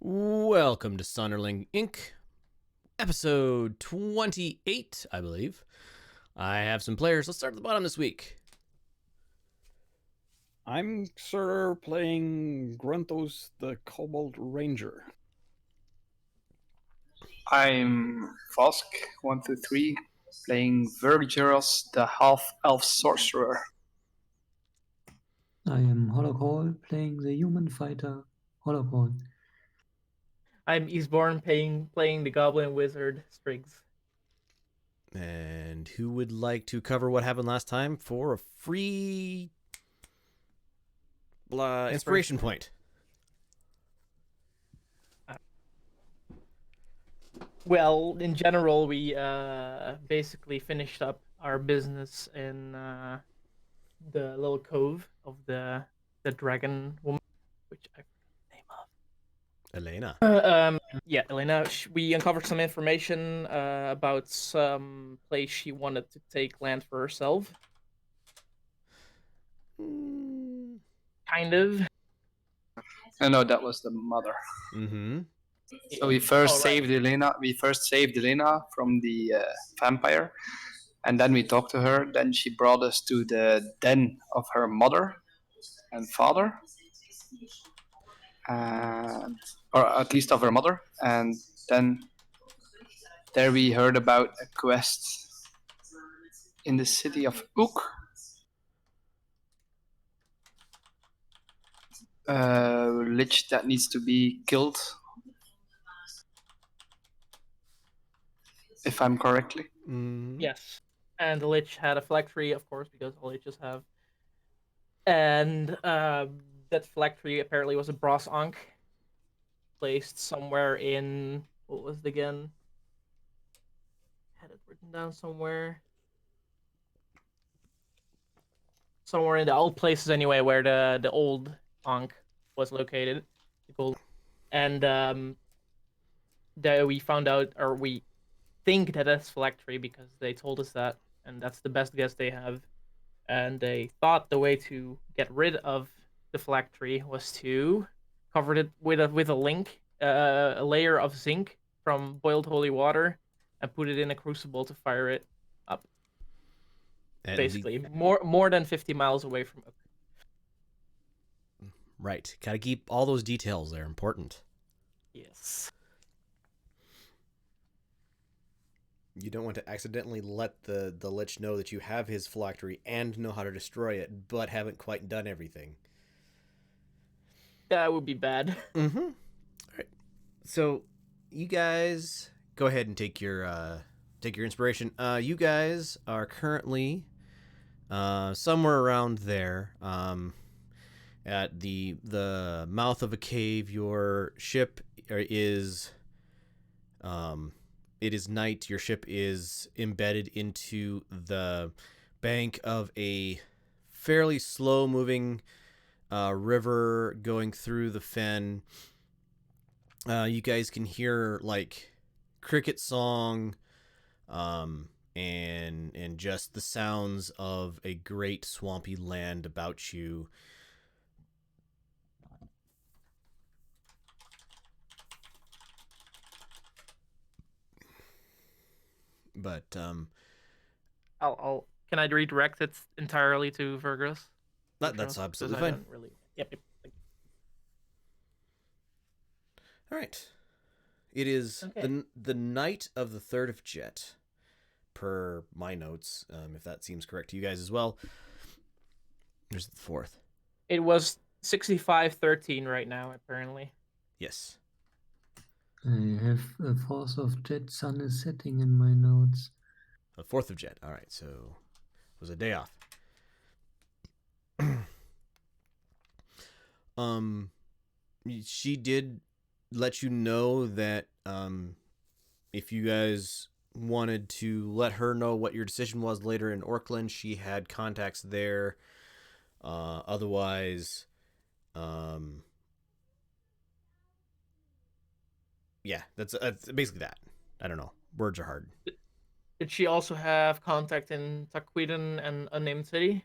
Welcome to Sonderling Inc. Episode 28, I believe. I have some players. Let's start at the bottom this week. I'm Sir playing Gruntos the Kobold Ranger. I'm Vosk123 playing Vergeros the Half-Elf Sorcerer. I am Holocall playing the human fighter Holocall. I'm Eastbourne playing the Goblin Wizard Striggs. And who would like to cover what happened last time for a free inspiration point? Well, in general, we basically finished up our business in the little cove of the dragon woman, which I forgot the name of. Elena. Yeah, Elena. We uncovered some information about some place she wanted to take land for herself. Kind of. No, that was the mother. Mm-hmm. So we first saved Elena. We first saved Elena from the vampire, and then we talked to her. Then she brought us to the den of her mother and father, or at least of her mother. And then there we heard about a quest in the city of Ook. Lich that needs to be killed, if I'm correctly. Yes, and the Lich had a phylactery, of course, because all Liches have. And that phylactery apparently was a brass ankh placed somewhere in... What was it again? Had it written down somewhere. Somewhere in the old places, anyway, where the old ankh was located. The gold. And that we found out, or we think that that's phylactery because they told us that, and that's the best guess they have. And they thought the way to get rid of the phylactery was to cover it with a link, a layer of zinc from boiled holy water, and put it in a crucible to fire it up. And basically, more than 50 miles away from Ook. Right. Gotta keep all those details there. Important. Yes. You don't want to accidentally let the Lich know that you have his phylactery and know how to destroy it, but haven't quite done everything. That would be bad. Mm-hmm. All right. So, you guys go ahead and take your inspiration. You guys are currently somewhere around there, at the mouth of a cave. Your ship is it is night. Your ship is embedded into the bank of a fairly slow-moving river going through the fen. You guys can hear like cricket song, and just the sounds of a great swampy land about you. But I'll can I redirect it entirely to Vergos? that's absolutely fine. Yep. All right. It is Okay. the night of the 3rd of Jet, per my notes, if that seems correct to you guys as well. There's the 4th. It was 65-13 right now, apparently. Yes. I have a 4th of Jet sun is setting in my notes. The 4th of Jet. All right, so it was a day off. She did let you know that if you guys wanted to let her know what your decision was later in Orkland, she had contacts there. Otherwise, yeah, that's basically that. I don't know. Words are hard. Did she also have contact in Taquidon and Unnamed City?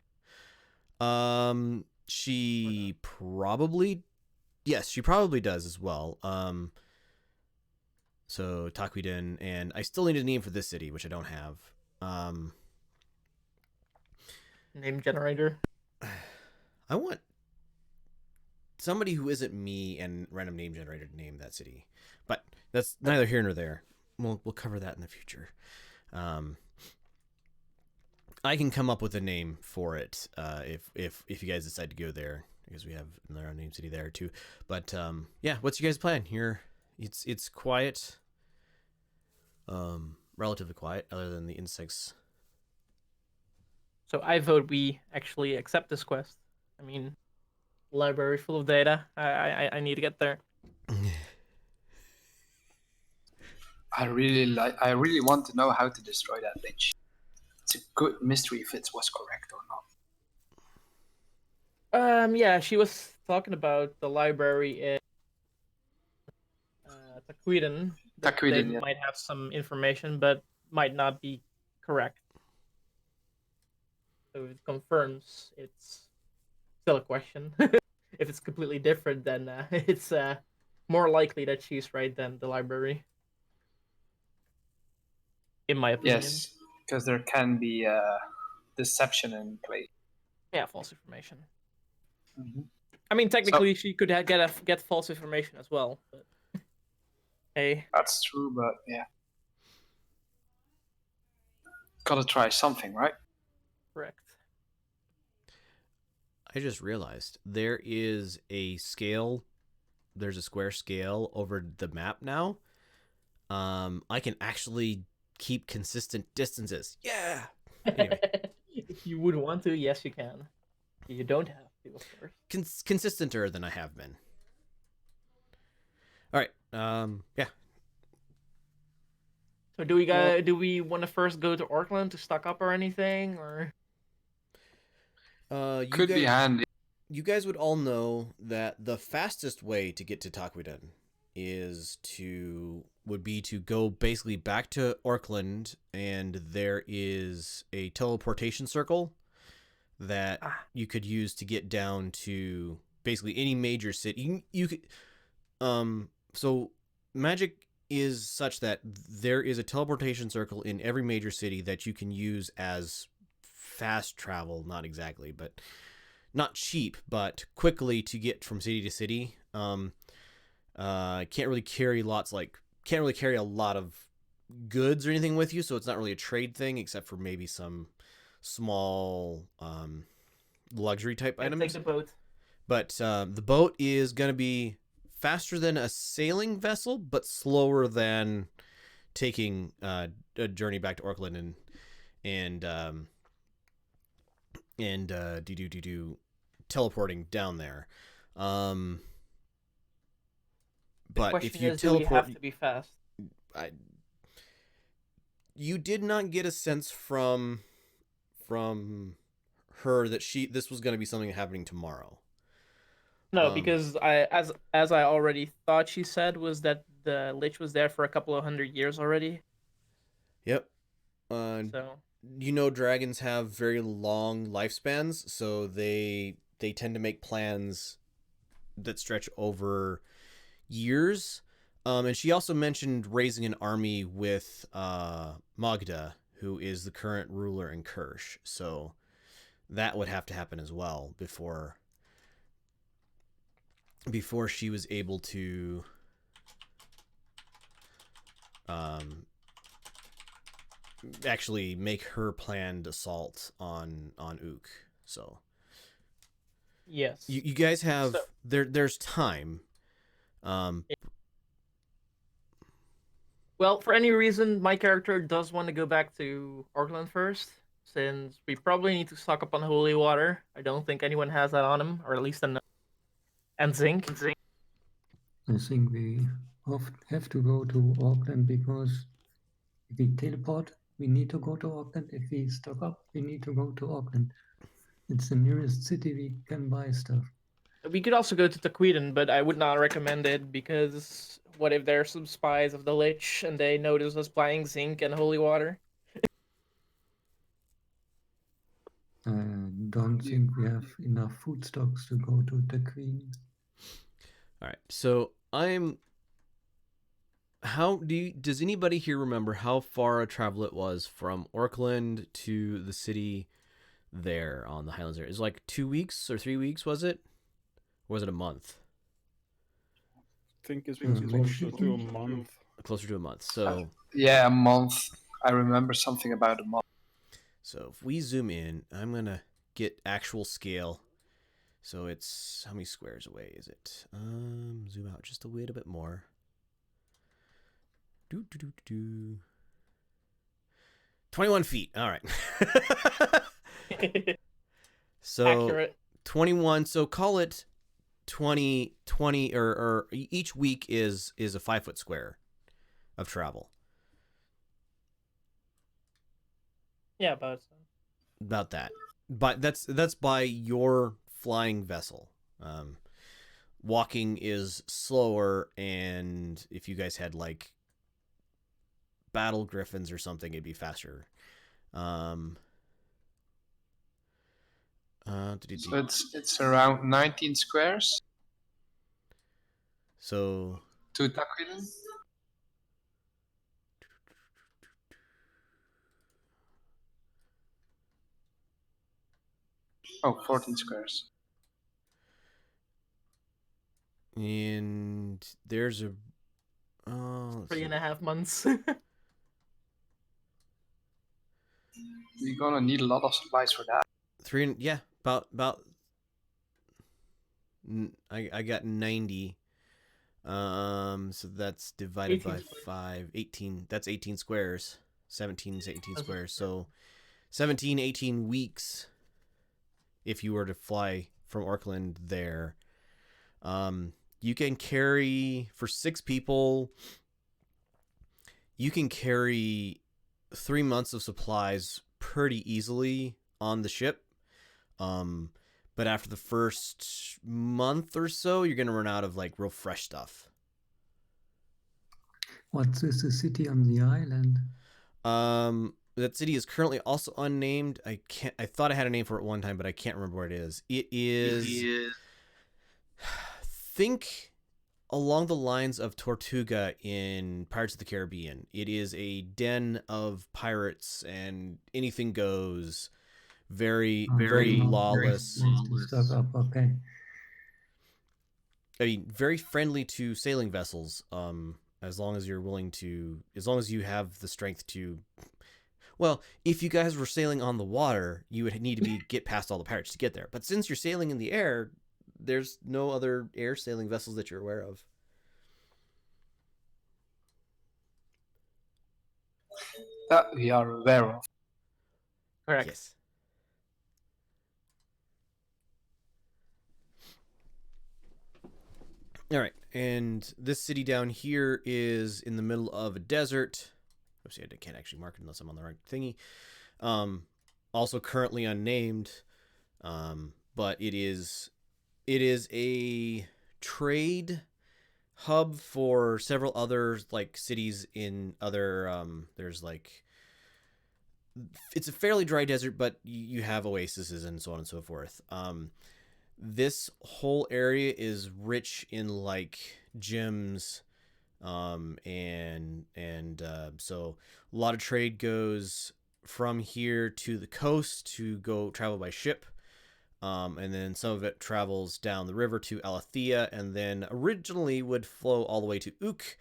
She probably Yes, she probably does as well. So Taquiden, and I still need a name for this city, which I don't have. Name generator. I want somebody who isn't me and random name generator to name that city, but that's neither here nor there. We'll cover that in the future. I can come up with a name for it if you guys decide to go there, because we have our own name city there too. But yeah, what's your guys' plan here? It's quiet, relatively quiet, other than the insects. So I vote we actually accept this quest. I mean, library full of data. I need to get there. I really want to know how to destroy that lich. It's a good mystery if it was correct or not. Yeah, she was talking about the library in Taquiden. They Taquiden, yeah. might have some information, but might not be correct. So if it confirms, it's still a question. If it's completely different, then it's more likely that she's right than the library. In my opinion. Yes, because there can be deception in play. Yeah, false information. Mm-hmm. I mean, technically, she could get false information as well. But hey, that's true, but yeah, gotta try something, right? Correct. I just realized there is a scale. There's a square scale over the map now. I can actually keep consistent distances. Yeah. Anyway. If you would want to, yes, you can. You don't have to, of course. Consistenter than I have been. All right. Yeah. So do we want to first go to Auckland to stock up or anything, or? Could be handy. You guys would all know that the fastest way to get to Taquiden would be to go basically back to Auckland, and there is a teleportation circle that you could use to get down to basically any major city. You could, so magic is such that there is a teleportation circle in every major city that you can use as fast travel, not exactly, but not cheap, but quickly to get from city to city. Can't really carry a lot of goods or anything with you, so it's not really a trade thing, except for maybe some small luxury type items. Take the boat. But the boat is going to be faster than a sailing vessel, but slower than taking a journey back to Auckland and teleporting down there. But if you teleport, do we have to be fast? You did not get a sense from her that this was going to be something happening tomorrow. No, because as I already thought she said was that the lich was there for a couple of 100 years already. Yep. So dragons have very long lifespans, so they tend to make plans that stretch over years. And she also mentioned raising an army with Magda, who is the current ruler in Kirsch. So that would have to happen as well before she was able to actually make her planned assault on Ook. So yes, you guys have there's time. Well, for any reason, my character does want to go back to Auckland first, since we probably need to stock up on holy water. I don't think anyone has that on him, or at least enough. And zinc. I think we have to go to Auckland, because if we teleport, we need to go to Auckland. If we stock up, we need to go to Auckland. It's the nearest city we can buy stuff. We could also go to Taquiden, but I would not recommend it, because what if there are some spies of the Lich and they notice us buying zinc and holy water? I don't think we have enough food stocks to go to the Queen. So I'm. Does anybody here remember how far a travel it was from Orkland to the city there on the Highlands area? It was like 2 weeks or 3 weeks, was it? Or was it a month? I think it's Which closer city? to a month. Closer to a month. So Yeah, a month. I remember something about a month. So if we zoom in, I'm going to get actual scale. So it's, how many squares away is it? Zoom out just a little bit more. 21 feet. All right. So Accurate. 21. So call it 20, or each week is a 5-foot square of travel. Yeah, about About that. But that's by your flying vessel. Walking is slower, and if you guys had like battle griffins or something, it'd be faster. So it's around 19 squares So to Takwiden. Oh, 14 squares. and there's a let's 3.5 months. You're gonna need a lot of supplies for that. yeah, about I got 90. So that's divided 18 by squares. 5, 18. That's 18 squares. 17 is 18 That's squares. So 17, 18 weeks if you were to fly from Orkland there. You can carry, for 6 people, you can carry 3 months of supplies pretty easily on the ship. But after the first month or so, you're going to run out of like real fresh stuff. What is the city on the island? That city is currently also unnamed. I thought I had a name for it one time, but I can't remember where it is. It is think along the lines of Tortuga in Pirates of the Caribbean. It is a den of pirates and anything goes. Very lawless. Stock up, okay. I mean, very friendly to sailing vessels. As long as you're willing to, as long as you have the strength to. Well, if you guys were sailing on the water, you would need to get past all the pirates to get there. But since you're sailing in the air, there's no other air sailing vessels that you're aware of. That we are aware of. Correct. Yes. All right, and this city down here is in the middle of a desert. Oops, I can't actually mark it unless I'm on the right thingy. Also currently unnamed, but it is a trade hub for several other like cities in other. There's like, it's a fairly dry desert, but you have oases and so on and so forth. This whole area is rich in like gems, and so a lot of trade goes from here to the coast to go travel by ship, and then some of it travels down the river to Alethea, and then originally would flow all the way to Ook.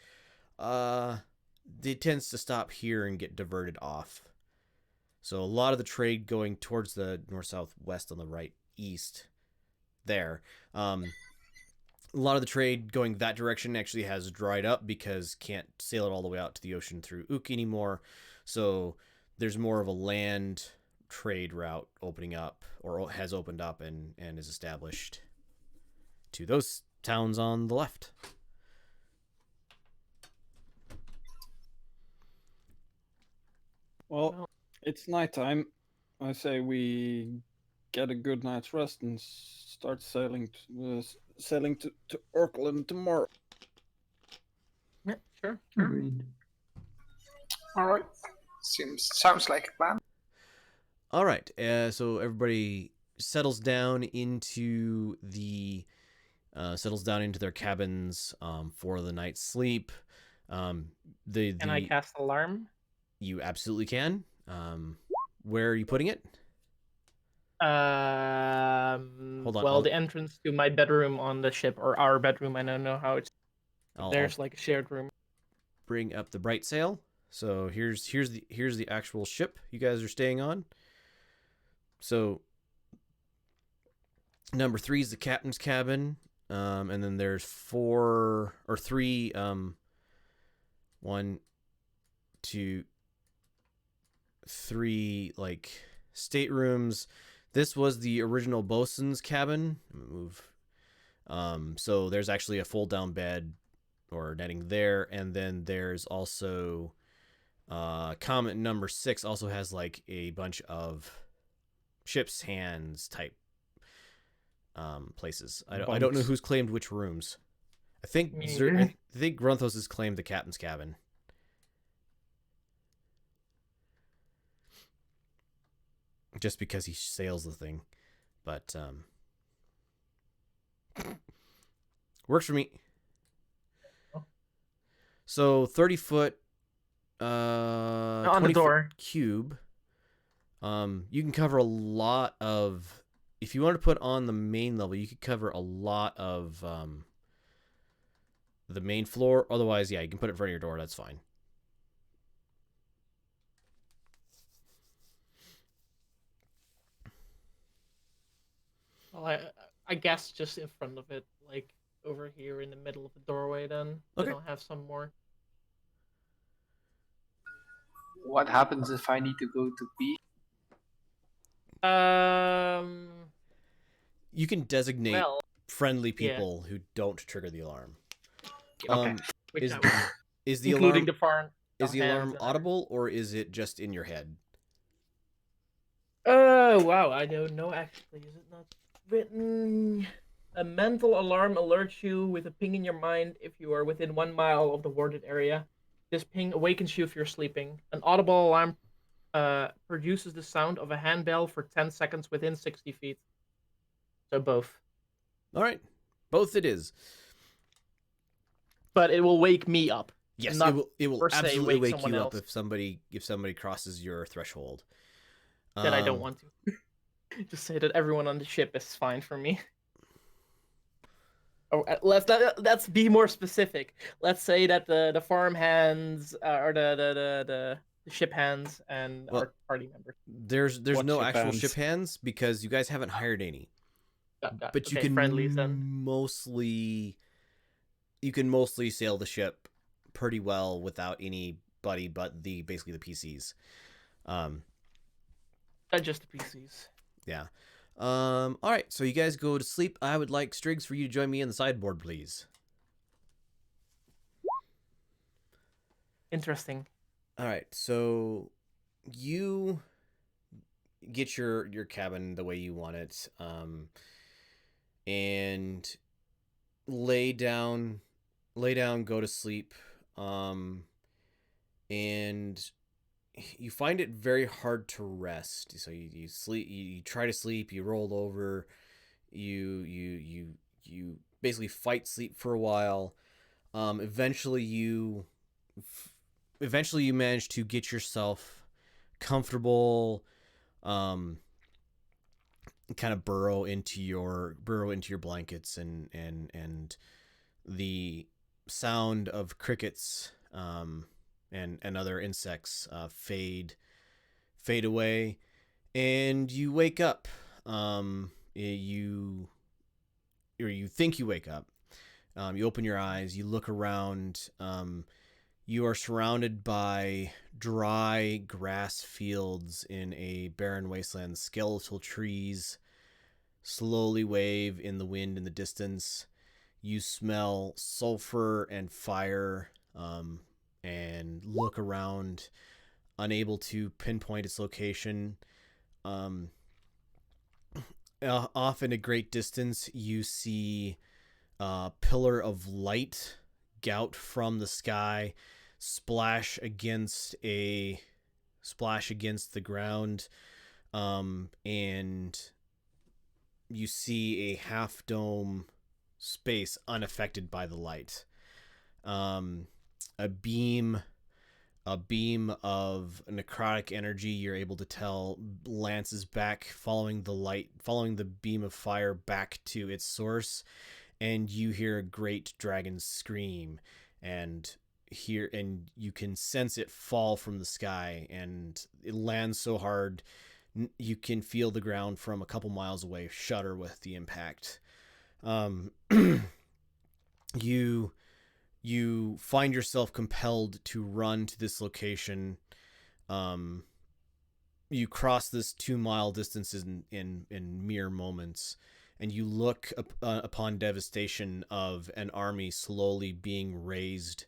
It tends to stop here and get diverted off. So a lot of the trade going towards the north, south, west on the right, east. There, a lot of the trade going that direction actually has dried up because can't sail it all the way out to the ocean through Ook anymore. So there's more of a land trade route opening up, or has opened up and is established to those towns on the left. Well, it's nighttime. I say we get a good night's rest and start sailing to Orkland tomorrow. Yeah, sure. Agreed. All right. Sounds like a plan. All right, so everybody settles down into the settles down into their cabins for the night's sleep. Can I cast alarm? You absolutely can. Where are you putting it? Hold on, well, I'll- the entrance to my bedroom on the ship, or our bedroom, I don't know how it's. There's like a shared room. Bring up the bright sail. So here's the actual ship you guys are staying on. So number 3 is the captain's cabin, and then there's 4 or 3, 1, 2, 3 like staterooms. This was the original bosun's cabin. Move. So there's actually a fold down bed or netting there, and then there's also comment number 6 also has like a bunch of ship's hands type places. I don't know who's claimed which rooms. I think Grunthos has claimed the captain's cabin. Just because he sails the thing. But works for me. So 30 foot on 20 the door foot cube. You can cover a lot of, if you want to put on the main level, you could cover a lot of the main floor. Otherwise, yeah, you can put it in front of your door. That's fine. Well, I guess just in front of it, like over here in the middle of the doorway. Then Okay. I'll have some more. What happens if I need to go to pee? You can designate Well, friendly people who don't trigger the alarm. Okay. Is the including alarm the is the alarm audible or is it just in your head? Oh wow, I don't know actually. Is it not written? A mental alarm alerts you with a ping in your mind if you are within 1 mile of the warded area. This ping awakens you if you're sleeping. An audible alarm produces the sound of a handbell for 10 seconds within 60 feet. So both. All right, both it is. But it will wake me up. Yes, not it will per se absolutely wake someone you else up if somebody crosses your threshold. that I don't want to. Just say that everyone on the ship is fine for me. Or let's be more specific. Let's say that the farm hands or the ship hands and our party members. There's What no ship actual hands? ship hands because you guys haven't hired any. But you Okay, can friendlies then. mostly sail the ship pretty well without anybody but basically the PCs. Just the PCs. Yeah. All right, so you guys go to sleep. I would like Striggs for you to join me in the sideboard, please. Interesting. All right, so you get your cabin the way you want it, and lay down, go to sleep, and you find it very hard to rest. So you sleep, you try to sleep, you roll over, you basically fight sleep for a while. Eventually you manage to get yourself comfortable, kind of burrow into your blankets, and the sound of crickets and other insects fade away, and you wake up. You think you wake up. You open your eyes, you look around. You are surrounded by dry grass fields in a barren wasteland. Skeletal trees slowly wave in the wind in the distance. You smell sulfur and fire, and look around, unable to pinpoint its location. Off in a great distance, you see a pillar of light gout from the sky, splash against the ground, and you see a half dome space unaffected by the light. A beam of necrotic energy, you're able to tell, lances back, following the beam of fire back to its source, and you hear a great dragon scream, and you can sense it fall from the sky, and it lands so hard you can feel the ground from a couple miles away shudder with the impact. You find yourself compelled to run to this location. You cross this 2-mile distances in mere moments, and you look upon devastation of an army slowly being raised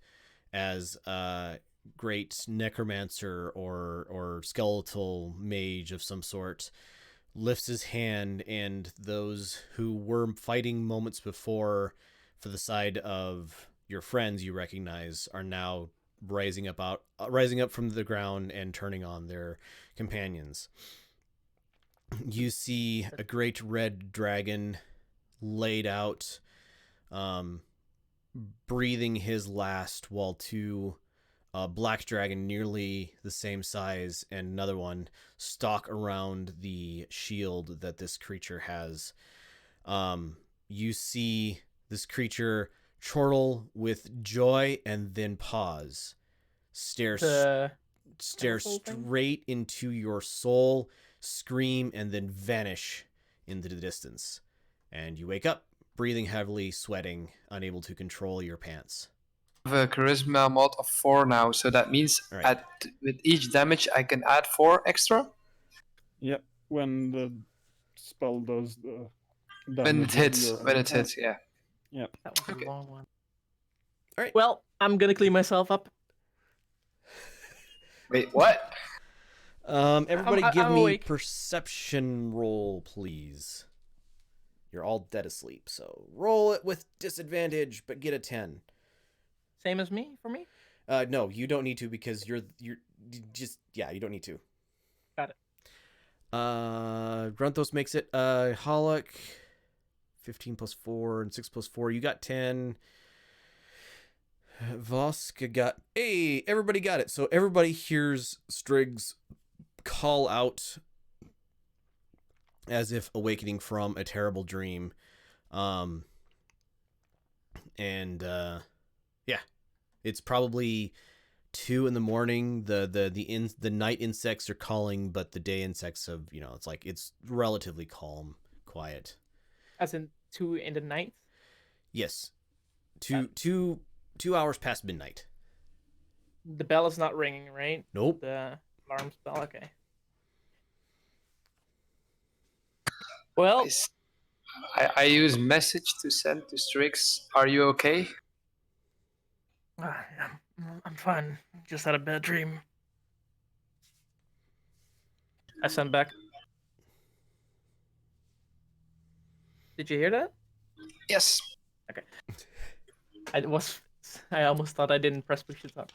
as a great necromancer or skeletal mage of some sort lifts his hand, and those who were fighting moments before for the side of your friends you recognize are now rising up from the ground and turning on their companions. You see a great red dragon laid out, breathing his last, while two black dragon nearly the same size and another one stalk around the shield that this creature has. You see this creature chortle with joy and then pause, stare straight into your soul, scream, and then vanish into the distance. And you wake up, breathing heavily, sweating, unable to control your pants. I have a charisma mod of 4 now, so that means Right. with each damage I can add 4 extra. Yep, when the spell does the When it hits, yeah. Yep. That was Okay. a long one. All right. Well, I'm gonna clean myself up. Wait, what? Everybody give I'm me awake. perception roll, please. You're all dead asleep, so roll it with disadvantage, but get a 10. Same as me for me. No, you don't need to, because you don't need to. Got it. Grunthos makes it. Hollock, 15 plus 4 and 6 plus 4. You got 10. Voska got... Hey, everybody got it. So everybody hears Strig's call out as if awakening from a terrible dream. Yeah. It's probably 2 in the morning. The night insects are calling, but the day insects have, it's relatively calm, quiet. As in 2 in the night. Yes. 2 hours past midnight. The bell is not ringing, right? Nope. The alarm bell. Okay. Well, I use message to send to Strix. Are you okay? I'm fine. Just had a bad dream. I sent back. Did you hear that? Yes. Okay. I almost thought I didn't press push to talk.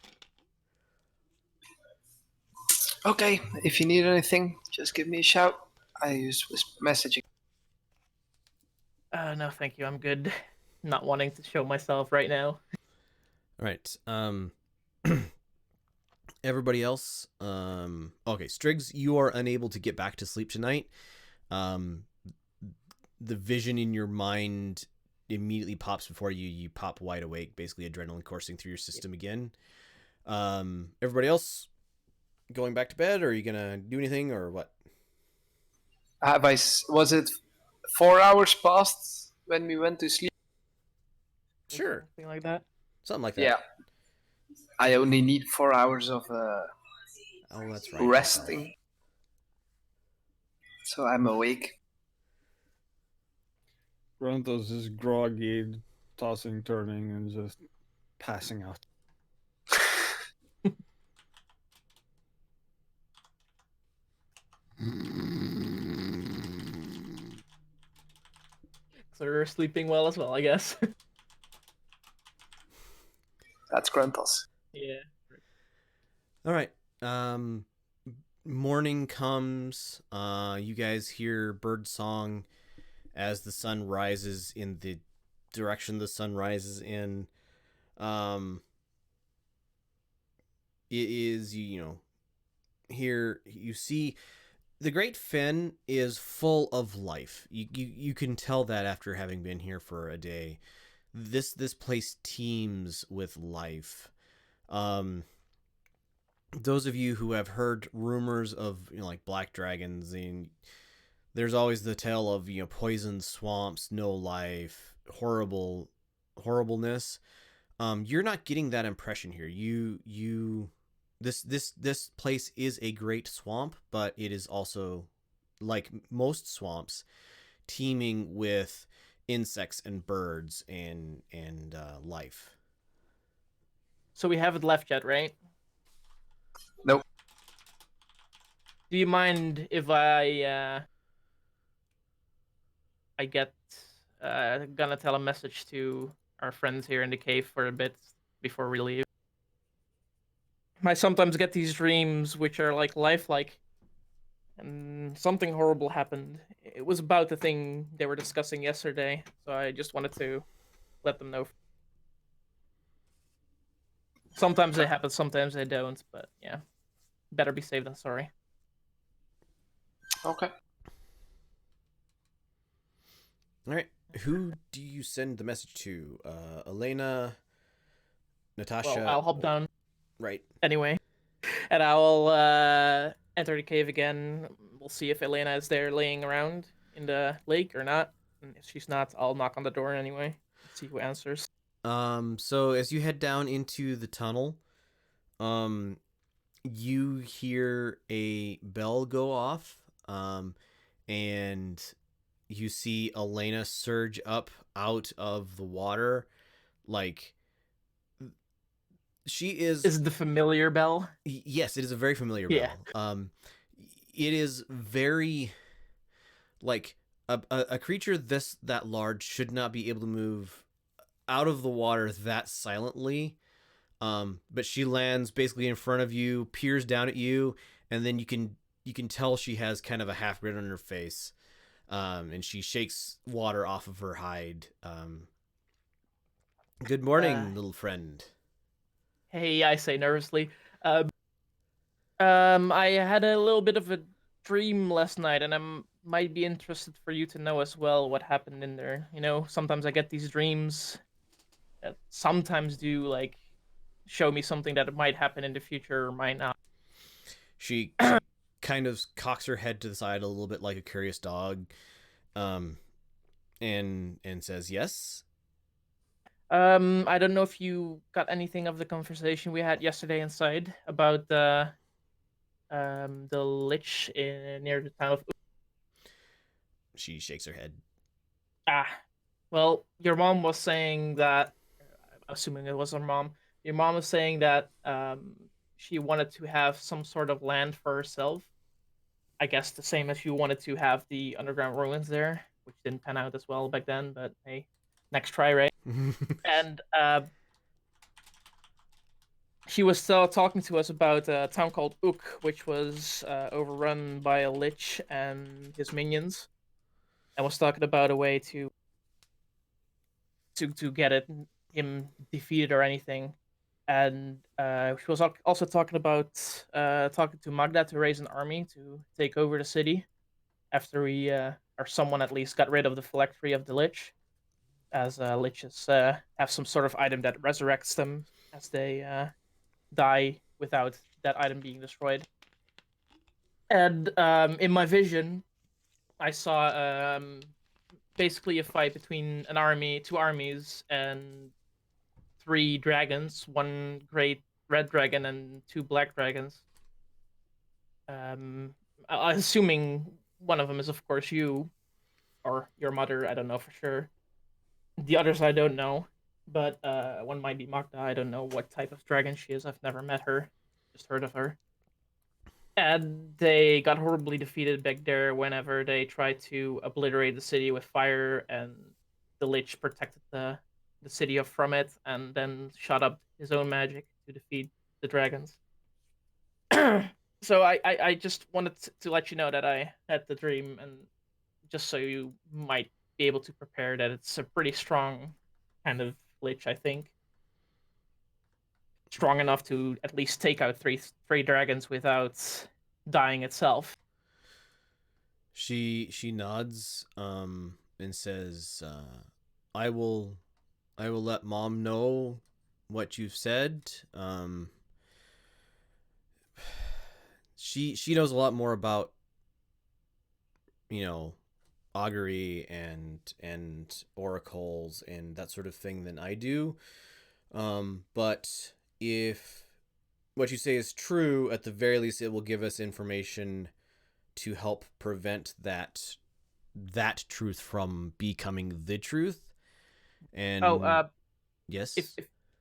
Okay, if you need anything, just give me a shout. I use messaging. No, thank you. I'm good. Not wanting to show myself right now. All right. Everybody else. Okay, Striggs, you are unable to get back to sleep tonight. The vision in your mind immediately pops before you. You pop wide awake, basically adrenaline coursing through your system again. Everybody else going back to bed, or are you gonna do anything, or what? Was it 4 hours past when we went to sleep? Sure. Something like that. Something like that. Yeah. I only need 4 hours of Oh, that's right. resting. So I'm awake. Grantos is groggy, tossing, turning, and just passing out. So you're sleeping well as well, I guess. That's Grantos. Yeah. All right. Morning comes. You guys hear bird song as the sun rises in the direction the sun rises in. It is, here you see the Great Fen is full of life. You can tell that after having been here for a day. This place teems with life. Those of you who have heard rumors of like black dragons, and there's always the tale of poisoned swamps, no life, horribleness. You're not getting that impression here. This place is a great swamp, but it is also, like most swamps, teeming with insects and birds and life. So we haven't left yet, right? Nope. Do you mind if I get gonna tell a message to our friends here in the cave for a bit before we leave? I sometimes get these dreams which are like lifelike, and something horrible happened. It was about the thing they were discussing yesterday, so I just wanted to let them know. Sometimes they happen, sometimes they don't, but yeah. Better be safe than sorry. Okay. All right. Who do you send the message to? Elena, Natasha? Well, I'll hop down Right. anyway, and I'll enter the cave again. We'll see if Elena is there laying around in the lake or not. And if she's not, I'll knock on the door anyway. See who answers. So as you head down into the tunnel, you hear a bell go off, and you see Elena surge up out of the water, like she is. Is it the familiar bell? Yes, it is a very familiar bell. It is very like a creature that large should not be able to move out of the water that silently. But she lands basically in front of you, peers down at you, and then you can tell she has kind of a half grin on her face. And she shakes water off of her hide. Good morning, little friend. Hey, I say nervously. I had a little bit of a dream last night, and I might be interested for you to know as well what happened in there. Sometimes I get these dreams that sometimes do like show me something that might happen in the future or might not. She kind of cocks her head to the side a little bit like a curious dog, and says yes. I don't know if you got anything of the conversation we had yesterday inside about the lich near the town of. She shakes her head. Well, your mom was saying that. Assuming it was her mom. Your mom was saying that she wanted to have some sort of land for herself. I guess the same as you wanted to have the underground ruins there, which didn't pan out as well back then, but hey, next try, right? And she was still talking to us about a town called Ook, which was overrun by a lich and his minions, and was talking about a way to get him defeated or anything. And she was also talking about talking to Magda to raise an army to take over the city after we, or someone at least, got rid of the phylactery of the lich, as liches have some sort of item that resurrects them as they die without that item being destroyed. And in my vision, I saw basically a fight between two armies, and 3 dragons, 1 great red dragon and 2 black dragons. Assuming one of them is, of course, you or your mother. I don't know for sure. The others I don't know, but one might be Magda. I don't know what type of dragon she is. I've never met her, just heard of her. And they got horribly defeated back there whenever they tried to obliterate the city with fire, and the lich protected the city from it, and then shot up his own magic to defeat the dragons. So I just wanted to let you know that I had the dream, and just so you might be able to prepare that it's a pretty strong kind of lich, I think. Strong enough to at least take out three dragons without dying itself. She nods and says, I will let Mom know what you've said. She knows a lot more about, you know, augury and oracles and that sort of thing than I do. But if what you say is true, at the very least it will give us information to help prevent that truth from becoming the truth. And yes,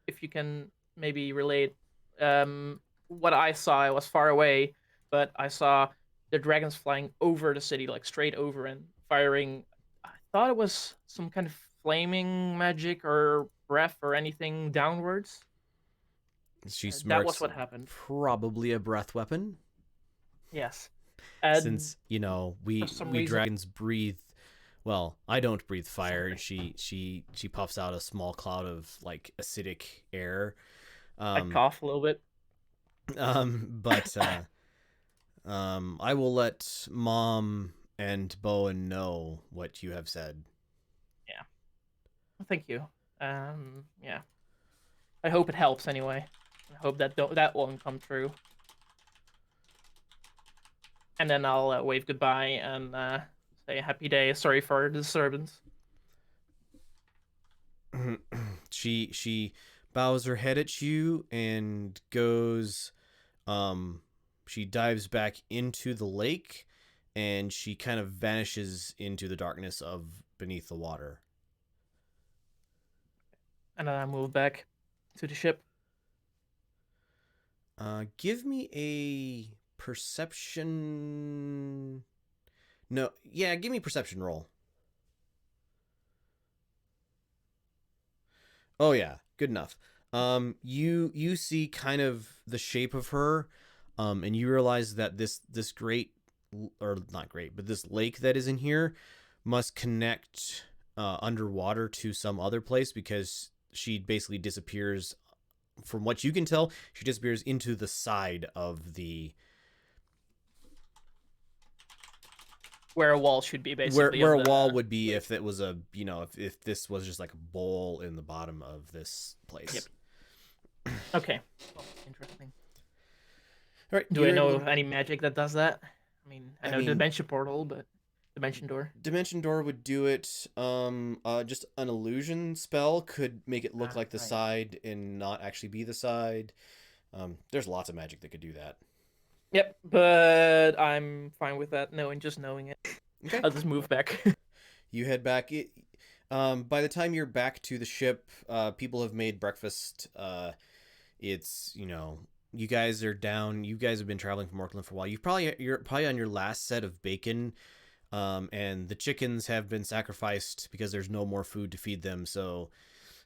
if you can maybe relate, what I saw, I was far away, but I saw the dragons flying over the city, like straight over and firing. I thought it was some kind of flaming magic or breath or anything downwards. she smirks. That was what happened. Probably a breath weapon. Yes. Since, you know, we reason, dragons breathe. Well, I don't breathe fire, and she puffs out a small cloud of like acidic air. I cough a little bit. But I will let Mom and Bowen know what you have said. Yeah. Thank you. Yeah. I hope it helps anyway. I hope that won't come true. And then I'll wave goodbye and say happy day. Sorry for the disturbance. She bows her head at you and goes. She dives back into the lake, and she kind of vanishes into the darkness of beneath the water. And then I move back to the ship. Give me a perception. No, yeah, give me a perception roll. Oh yeah, good enough. You see kind of the shape of her, and you realize that this great, or not great, but this lake that is in here must connect underwater to some other place, because she basically disappears. From what you can tell, she disappears into the side of the where a wall should be, basically. Where a wall would be if it was a, you know, if this was just like a bowl in the bottom of this place. Yep. Okay. Oh, interesting. All right. Do I know of any magic that does that? I mean, I know Dimension Portal, but Dimension Door. Dimension Door would do it. Just an illusion spell could make it look like the side and not actually be the side. There's lots of magic that could do that. Yep, but I'm fine with that. Just knowing it. Okay. I'll just move back. You head back. By the time you're back to the ship, people have made breakfast. It's, you know, you guys are down. You guys have been traveling from Auckland for a while. You're probably on your last set of bacon. And the chickens have been sacrificed because there's no more food to feed them. So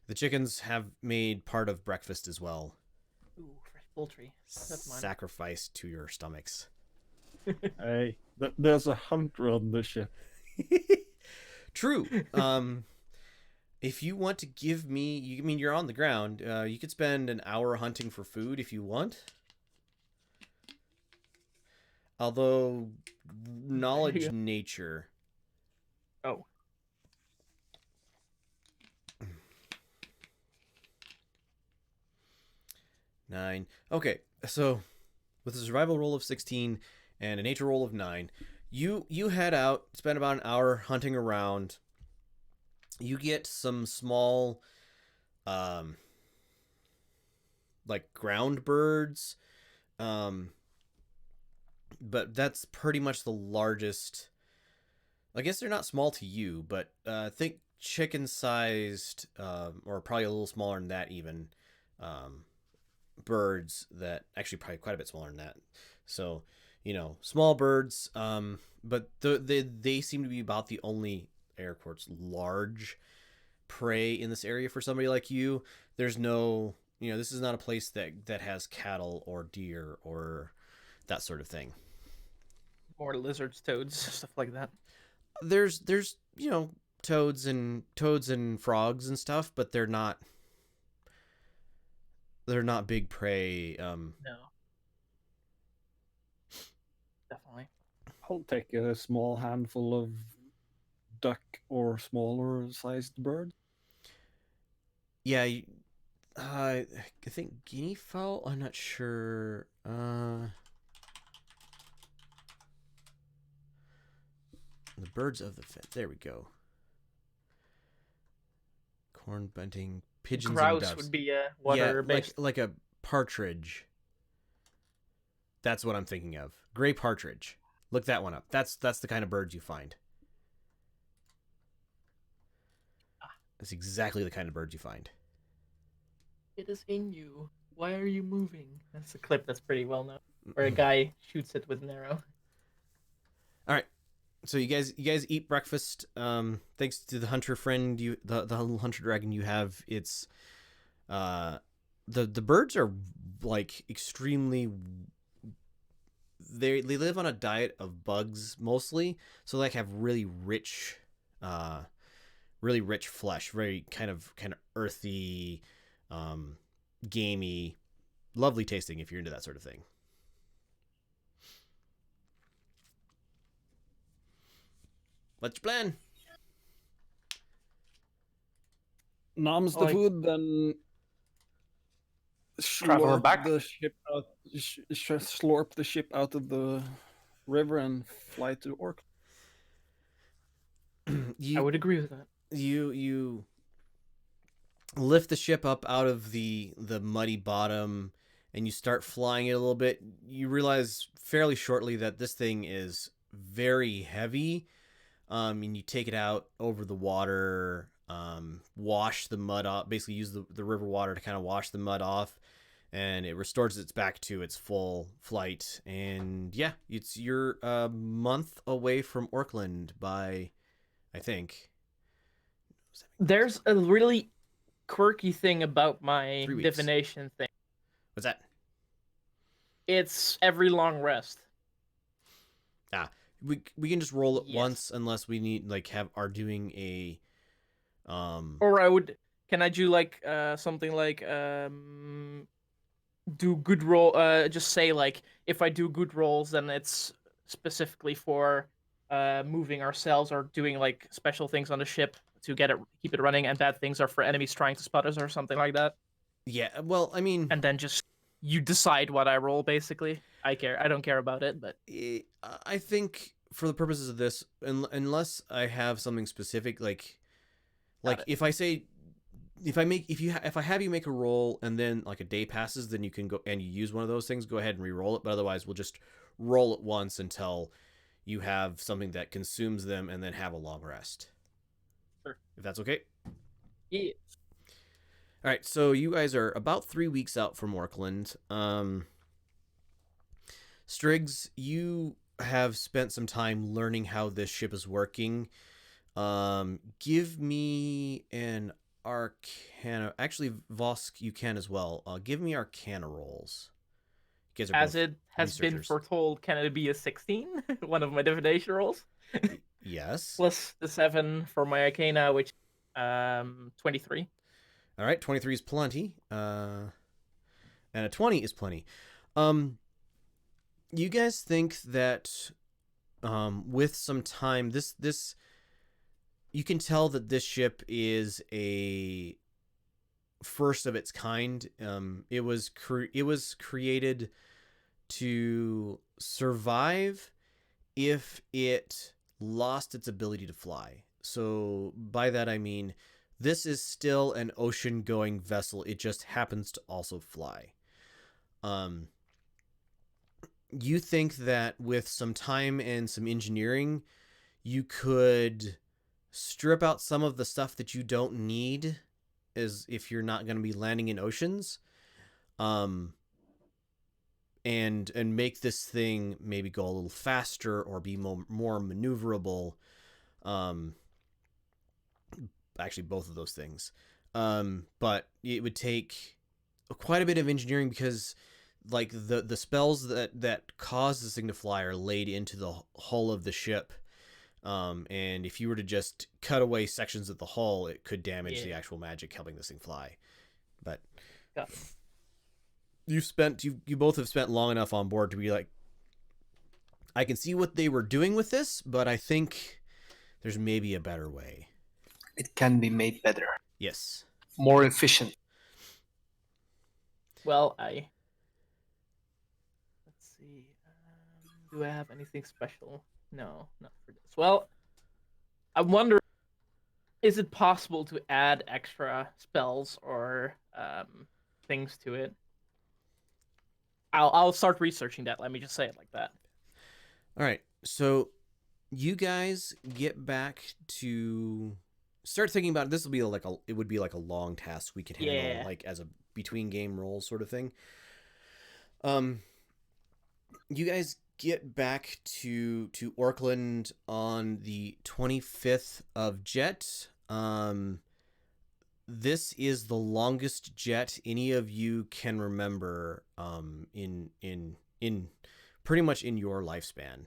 the chickens have made part of breakfast as well. Ooh, fresh poultry. That's mine. Sacrificed to your stomachs. Hey, there's a hunter on the ship. True. If you want to give me, you're on the ground. You could spend an hour hunting for food if you want. Although, knowledge nature. Oh. Nine. Okay, so with a survival roll of 16 and a nature roll of 9, you head out, spend about an hour hunting around. You get some small, like ground birds, but that's pretty much the largest. I guess they're not small to you, but think chicken-sized, or probably a little smaller than that even, birds that actually probably quite a bit smaller than that. So, you know, small birds, but they seem to be about the only, air quotes, large prey in this area for somebody like you. There's no, you know, this is not a place that has cattle or deer or that sort of thing. More lizards, toads, stuff like that. There's you know, toads and frogs and stuff, but they're not big prey. No. Definitely. I'll take a small handful of duck or smaller sized bird. Yeah, I think guinea fowl. I'm not sure. The birds of the fence. There we go. Corn bunting, pigeons, and Grouse doves. would be water based. like a partridge. That's what I'm thinking of. Gray partridge. Look that one up. That's the kind of birds you find. That's exactly the kind of birds you find. It is in you. Why are you moving? That's a clip that's pretty well known, where a guy shoots it with an arrow. All right. So you guys eat breakfast. Thanks to the hunter friend, the little hunter dragon you have. It's the birds are like extremely. They live on a diet of bugs mostly, so they have really rich flesh, very kind of earthy, gamey, lovely tasting if you're into that sort of thing. What's your plan? Noms the Like- food, then Travel slurp back. the ship out. Slurp the ship out of the river and fly to Orc. I would agree with that. You lift the ship up out of the muddy bottom and you start flying it a little bit. You realize fairly shortly that this thing is very heavy. And you take it out over the water, wash the mud off, basically use the river water to kind of wash the mud off, and it restores its back to its full flight. And yeah, you're a month away from Orkland by, I think. There's a really quirky thing about my 3 weeks. divination thing. What's that? It's every long rest. We can just roll it Yes. once unless we need are doing a Or can I do like something like do good roll just say like if I do good rolls then it's specifically for moving ourselves or doing like special things on the ship to keep it running, and bad things are for enemies trying to spot us or something like that. yeah, well, I mean, And then just you decide what I roll basically. I don't care about it, but I think for the purposes of this, unless I have something specific, like if I say, if I have you make a roll and then like a day passes, then you can go and you use one of those things, go ahead and re-roll it. But otherwise, we'll just roll it once until you have something that consumes them and then have a long rest. Sure. If that's okay. yeah. All right, so you guys are about 3 weeks out from Orkland. Striggs, you have spent some time learning how this ship is working. Give me an Arcana. Actually, Vosk, you can as well. Give me Arcana rolls. You guys are As both it has been researchers. foretold, can it be a 16? One of my divination rolls. Yes. Plus the 7 for my Arcana, which 23. All right, 23 is plenty. And a 20 is plenty. You guys think that with some time, this you can tell that this ship is a first of its kind. It was created to survive if it lost its ability to fly. So by that I mean this is still an ocean-going vessel. It just happens to also fly. You think that with some time and some engineering, you could strip out some of the stuff that you don't need, as if you're not going to be landing in oceans, and make this thing maybe go a little faster or be more maneuverable. Actually, both of those things. But it would take quite a bit of engineering because like the spells that cause this thing to fly are laid into the hull of the ship. And if you were to just cut away sections of the hull, it could damage the Yeah. actual magic helping this thing fly. But Got it. you both have spent long enough on board to be like, I can see what they were doing with this, but I think there's maybe a better way. It can be made better, Yes. more efficient. Well, let's see. Do I have anything special? No, not for this. Well, I wonder, is it possible to add extra spells or things to it? I'll start researching that. Let me just say it like that. All right. So you guys get back to start thinking about it. This will be it would be like a long task we could handle, Yeah. like as a between game roll sort of thing. You guys get back to Orkland on the 25th of Jet. This is the longest jet any of you can remember in pretty much in your lifespan.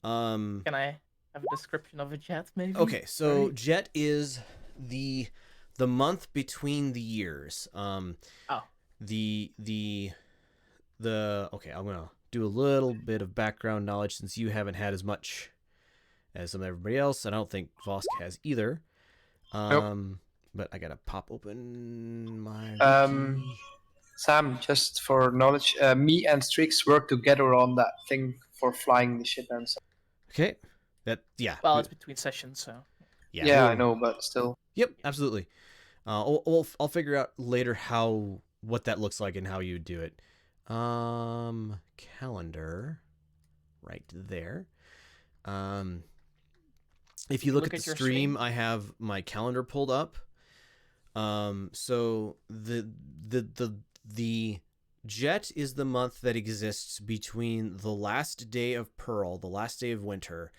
Can I have a description of a jet, maybe? Okay, so Sorry. Jet is the month between the years. Oh. The okay, I'm gonna do a little bit of background knowledge since you haven't had as much as some everybody else. I don't think Vosk has either. But I gotta pop open my wiki. Sam, just for knowledge, me and Strix work together on that thing for flying the ship and stuff. Okay. Yeah. Well, it's between sessions, so. Yeah, I we'll- know, but still. Yep, absolutely. I'll figure out later what that looks like and how you do it. Calendar, right there. If you look at the your stream, I have my calendar pulled up. So the Jet is the month that exists between the last day of Pearl, the last day of winter,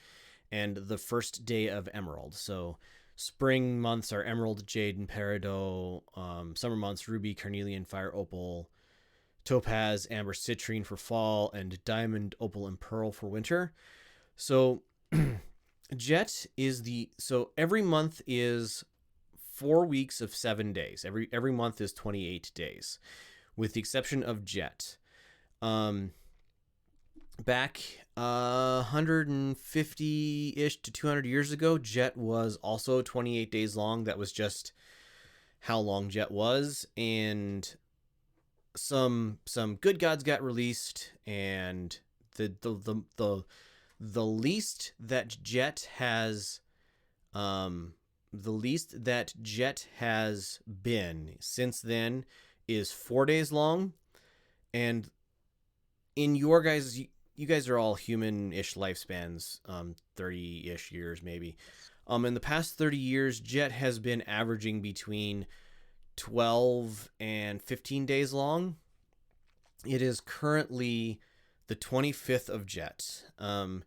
and the first day of Emerald. So spring months are Emerald, Jade, and Peridot. Summer months, Ruby, Carnelian, Fire, Opal, Topaz, Amber, Citrine for fall, and Diamond, Opal, and Pearl for winter. So Jet is so every month is 4 weeks of 7 days. Every month is 28 days, with the exception of Jet. Back 150-ish to 200 years ago, Jet was also 28 days long. That was just how long Jet was, and some good gods got released, and the least that Jet has been since then is 4 days long. And in your guys, you guys are all human-ish lifespans, 30-ish years maybe. In the past 30 years, Jet has been averaging between 12 and 15 days long. It is currently the 25th of Jet. And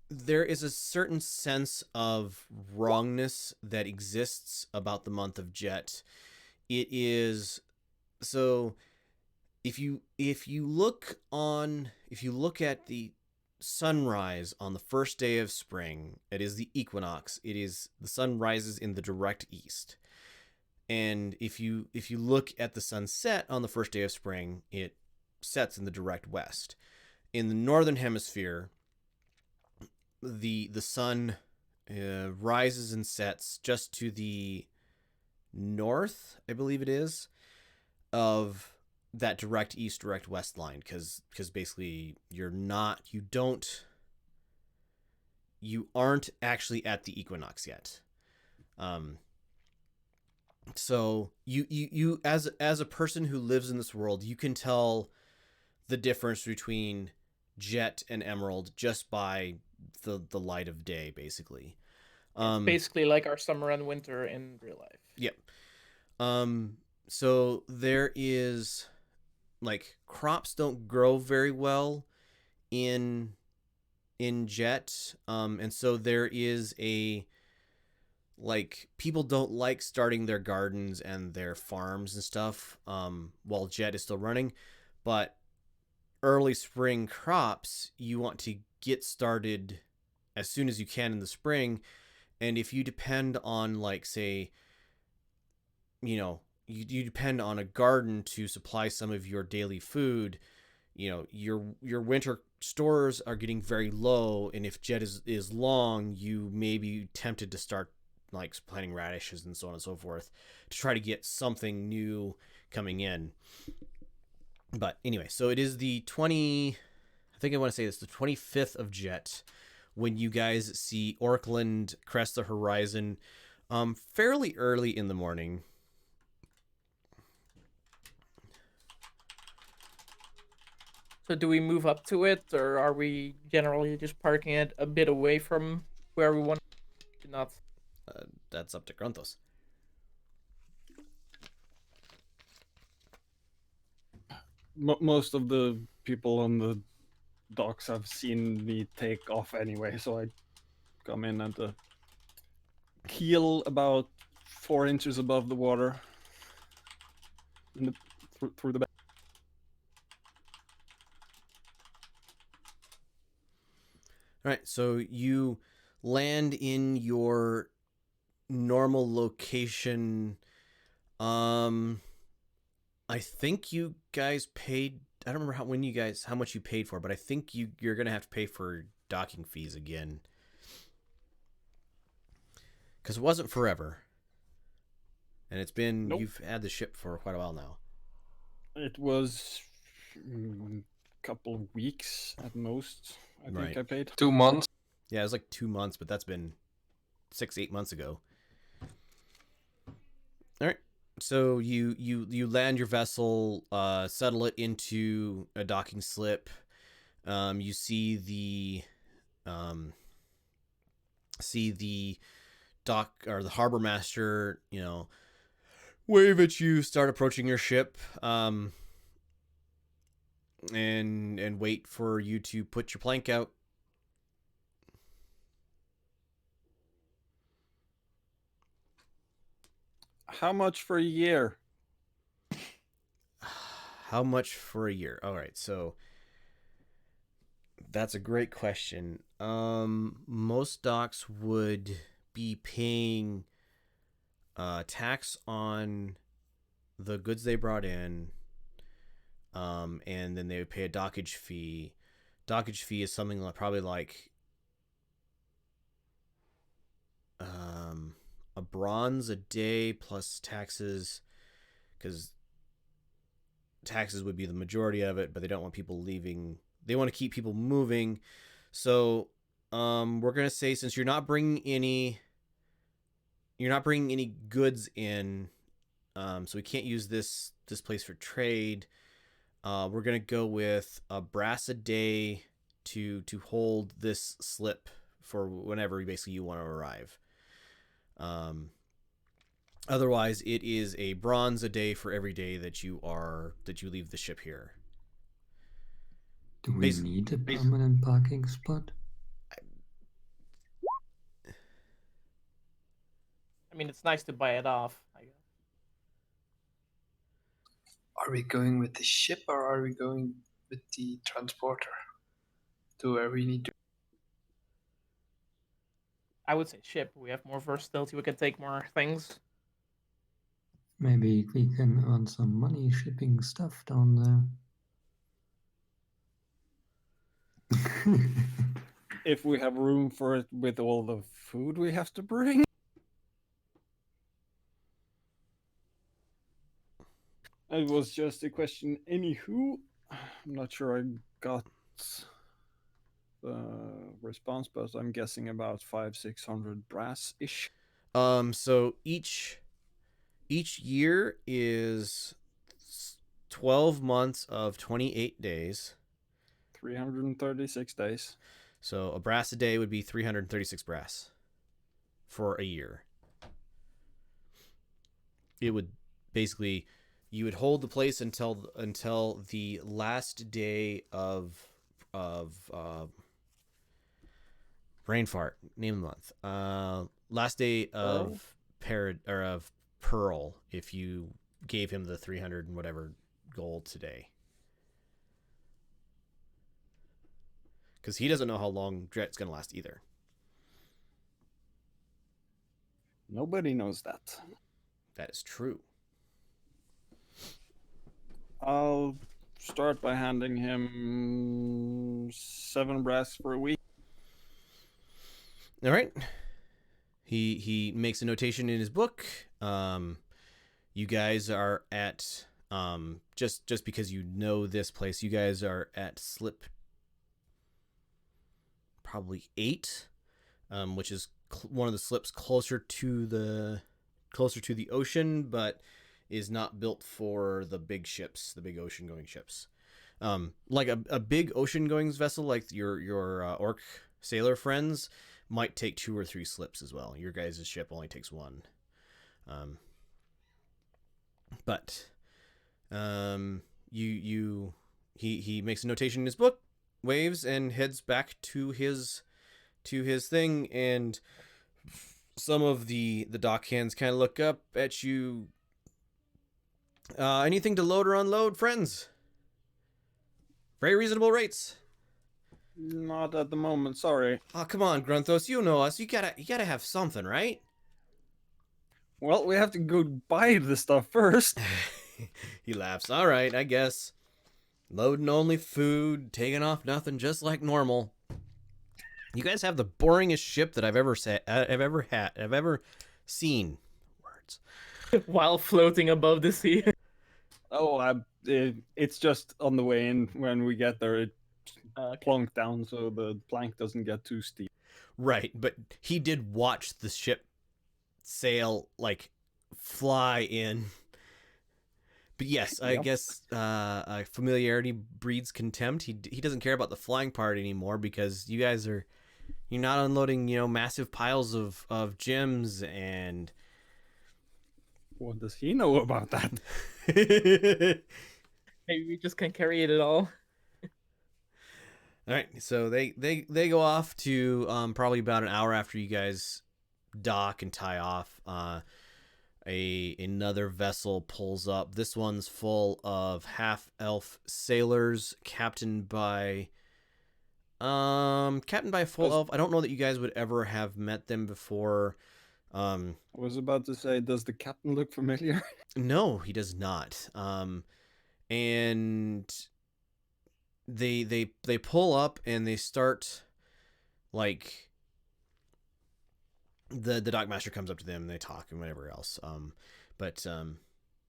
there is a certain sense of wrongness that exists about the month of Jet. It is so if you look at the sunrise on the first day of spring, it is the equinox. It is the sun rises in the direct east. And if you look at the sunset on the first day of spring, it sets in the direct west. In the northern hemisphere, the sun rises and sets just to the north, I believe it is, of that direct east, direct west line, because basically you aren't actually at the equinox yet. So you as a person who lives in this world, you can tell the difference between Jet and Emerald just by the light of day, basically. It's basically like our summer and winter in real life. Yep. So there is, like, crops don't grow very well in Jet, and so there is people don't like starting their gardens and their farms and stuff while Jet is still running, but early spring crops you want to get started as soon as you can in the spring. And if you depend on, like, say, you depend on a garden to supply some of your daily food, your winter stores are getting very low, and if jet is long, you may be tempted to start like planting radishes and so on and so forth to try to get something new coming in. But anyway, so it is the 25th of Jet when you guys see Orkland crest the horizon fairly early in the morning. So do we move up to it, or are we generally just parking it a bit away from where we want to not? That's up to Grunthos. Most of the people on the docks have seen me take off anyway, so I come in at the keel about 4 inches above the water, through the back. All right, so you land in your normal location. I think you guys paid. I don't remember how much you paid for, but I think you're gonna have to pay for docking fees again, because it wasn't forever, and it's been Nope. You've had the ship for quite a while now. It was a couple of weeks at most. I think Right. I paid. 2 months. Yeah, it was like 2 months, but that's been 6-8 months ago. All right. So you land your vessel, settle it into a docking slip. You see the dock or the harbor master, wave at you, start approaching your ship, and wait for you to put your plank out. How much for a year? How much for a year? All right, so that's a great question. Most docks would be paying tax on the goods they brought in, and then they would pay a dockage fee. Dockage fee is something like probably like a bronze a day plus taxes, because taxes would be the majority of it, but they don't want people leaving. They want to keep people moving. So we're gonna say, since you're not bringing any goods in, so we can't use this place for trade. We're gonna go with a brass a day to hold this slip for whenever basically you want to arrive. Otherwise, it is a bronze a day for every day that you leave the ship here. Do we need a permanent parking spot? I mean, it's nice to buy it off, I guess. Are we going with the ship or are we going with the transporter to where we need to? I would say ship. We have more versatility. We can take more things. Maybe we can earn some money shipping stuff down there. If we have room for it with all the food we have to bring. It was just a question. Anywho, I'm not sure I got the response, but I'm guessing about 500-600 brass ish. So each year is 12 months of 28 days. 336 days. So a brass a day would be 336 brass for a year. It would basically, you would hold the place until the last day of brain fart, name of the month. Last day of Pearl, if you gave him the 300 and whatever gold today. Because he doesn't know how long Dret's going to last either. Nobody knows that. That is true. I'll start by handing him 7 brass for a week. All right. He makes a notation in his book. You guys are at just because you know this place, you guys are at slip probably 8, which is one of the slips closer to the ocean, but is not built for the big ships, the big ocean going ships. Like a big ocean going vessel like your orc sailor friends might take 2 or 3 slips as well. Your guys' ship only takes 1. But he makes a notation in his book, waves, and heads back to his thing, and some of the dock hands kind of look up at you. Anything to load or unload, friends? Very reasonable rates. Not at the moment, sorry. Oh, come on, Grunthos, you know us. You gotta have something, right? Well, we have to go buy the stuff first. He laughs. All right, I guess. Loading only food, taking off nothing, just like normal. You guys have the boringest ship that I've ever seen. Words. While floating above the sea. Oh, it's just on the way in. When we get there, it plonk down so the plank doesn't get too steep. Right, but he did watch the ship sail, like, fly in. But yes, I guess familiarity breeds contempt. He doesn't care about the flying part anymore because you guys you're not unloading, massive piles of gems and... What does he know about that? Maybe we just can't carry it at all. All right, so they go off to probably about an hour after you guys dock and tie off. Another vessel pulls up. This one's full of half-elf sailors, captained by a full elf. I don't know that you guys would ever have met them before. I was about to say, does the captain look familiar? No, he does not. And they pull up and they start, like, the dockmaster comes up to them and they talk and whatever else. But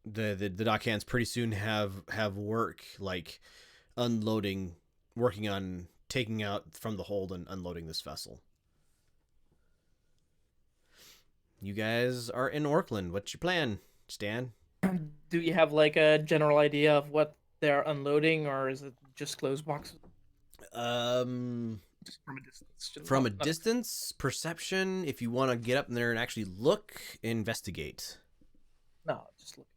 the dock hands pretty soon have work, like working on taking out from the hold and unloading this vessel. You guys are in Orkland. What's your plan, Stan? Do you have like a general idea of what they're unloading, or is it just closed boxes? Just from a distance. From a distance, perception. If you want to get up in there and actually look, investigate. No, just looking.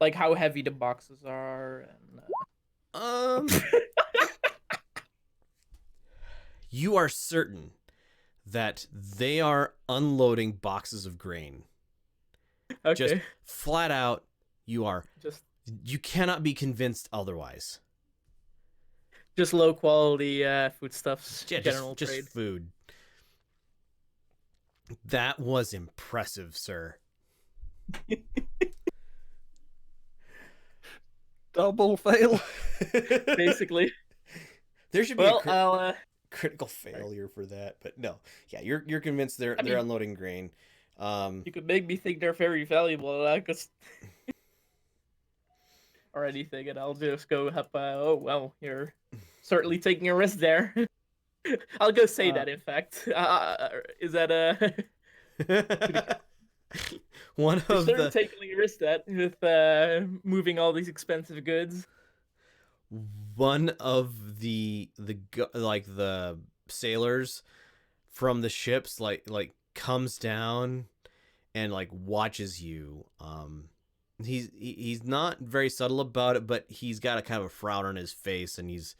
Like how heavy the boxes are, and you are certain that they are unloading boxes of grain. okay. Just flat out, you cannot be convinced otherwise. Just low quality foodstuffs, Yeah, general just trade. food. That was impressive, sir. Double fail. Basically. There should be I'll critical failure for that, but no. Yeah, you're convinced they're unloading grain. You could make me think they're very valuable, or anything, and I'll just go up. Oh well, you're certainly taking a risk there. I'll go say that. In fact, is that one of the taking a risk that with moving all these expensive goods? One of the sailors from the ships like comes down and like watches you. He's not very subtle about it, but he's got a kind of a frown on his face, and he's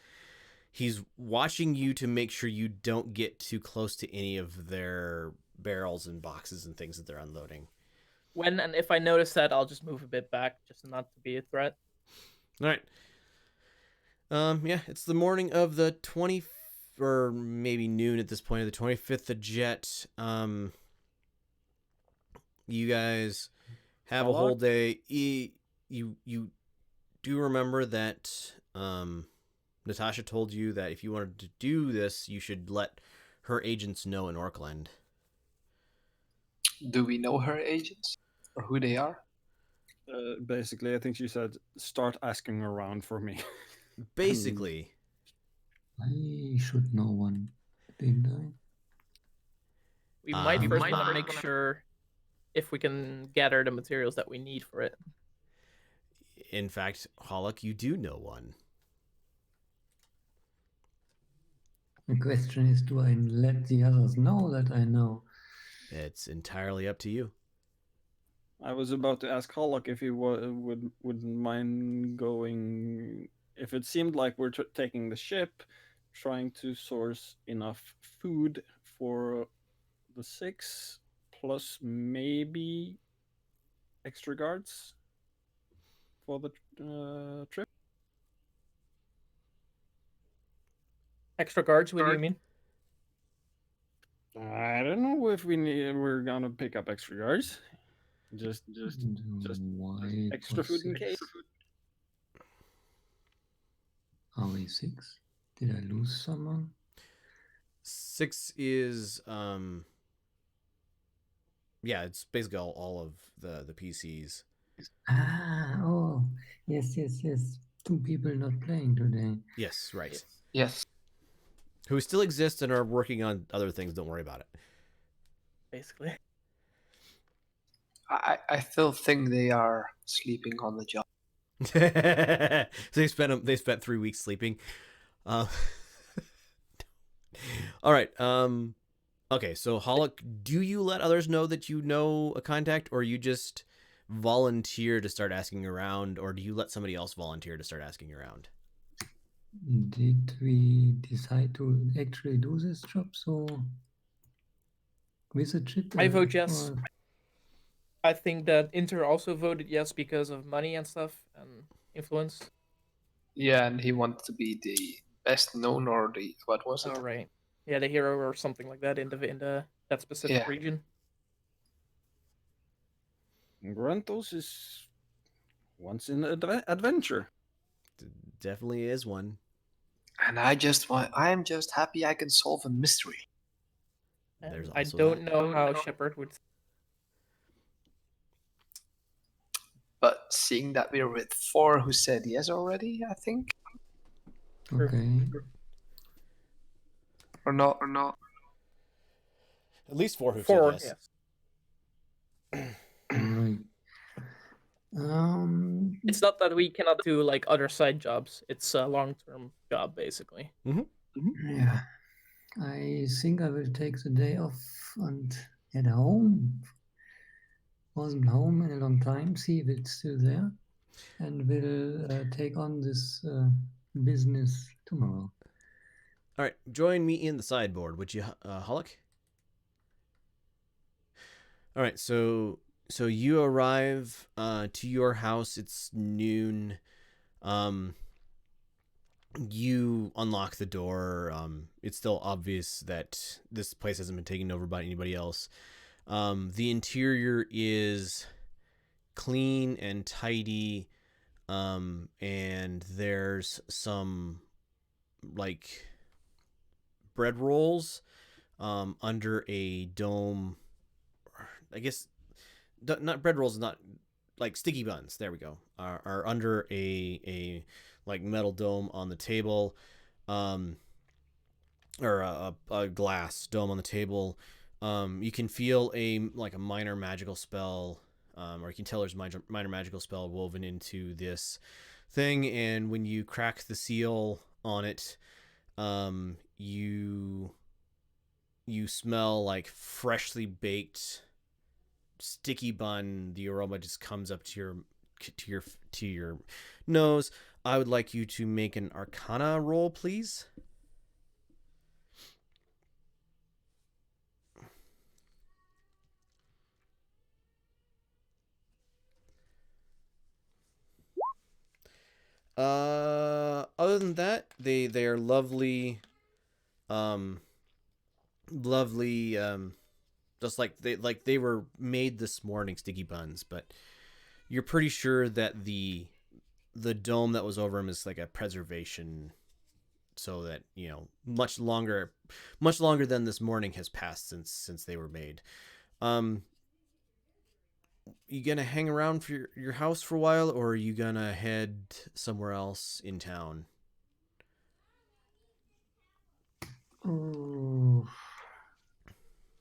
watching you to make sure you don't get too close to any of their barrels and boxes and things that they're unloading. When and if I notice that, I'll just move a bit back, just not to be a threat. All right. Yeah, it's the morning of the 20th, or maybe noon at this point, of the 25th of Jet. You guys have a whole Halak? day. You do remember that Natasha told you that if you wanted to do this, you should let her agents know in Orkland. Do we know her agents or who they are? Basically, I think she said, start asking around for me. Basically, I should know one, didn't I? We might first might want to make sure if we can gather the materials that we need for it. in fact, Hollock, you do know one. The question is, do I let the others know that I know? It's entirely up to you. I was about to ask Halak if he wouldn't mind going. If it seemed like we're taking the ship, trying to source enough food for the 6, plus maybe extra guards for the trip. Extra guards, what do you mean? I don't know if we're gonna pick up extra guards. Just Why extra food in case. Are we 6? Did I lose someone? 6 is yeah, it's basically all of the PCs. Oh, yes. 2 people not playing today. Yes, right. Yes. Who still exist and are working on other things. Don't worry about it. Basically. I still think they are sleeping on the job. So they spent 3 weeks sleeping. All right. Okay. So Hollock, do you let others know that you know a contact, or you just volunteer to start asking around, or do you let somebody else volunteer to start asking around? Did we decide to actually do this job? So visit it? I vote yes. or- I think that Inter also voted yes because of money and stuff and influence. Yeah, and he wanted to be the best known or the what was it? Oh right. Yeah, the hero or something like that in the that specific Yeah. region. Grantos is once in adventure. Definitely is one. And I am just happy I can solve a mystery. And There's I also don't that. know how Shepard would. But seeing that we're with 4 who said yes already, I think. Okay. Or not. At least 4 who Four, said yes. yes. Right. It's not that we cannot do like other side jobs. It's a long-term job basically. Yeah. I think I will take the day off and head home. Wasn't home in a long time. See if it's still there, and will take on this business tomorrow. All right, join me in the sideboard, would you, Hollock? All right, so you arrive to your house. It's noon. You unlock the door. It's still obvious that this place hasn't been taken over by anybody else. The interior is clean and tidy, and there's some like bread rolls under a dome. I guess not bread rolls, not like sticky buns. There we go. Are under a like metal dome on the table, or a glass dome on the table. You can feel a minor magical spell, or you can tell there's a minor magical spell woven into this thing. And when you crack the seal on it, you smell like freshly baked sticky bun. The aroma just comes up to your nose. I would like you to make an Arcana roll, please. Other than that, they are lovely just like they were made this morning, sticky buns. But you're pretty sure that the dome that was over them is like a preservation, so that much longer than this morning has passed since they were made. You gonna hang around for your house for a while, or are you gonna head somewhere else in town? Oh,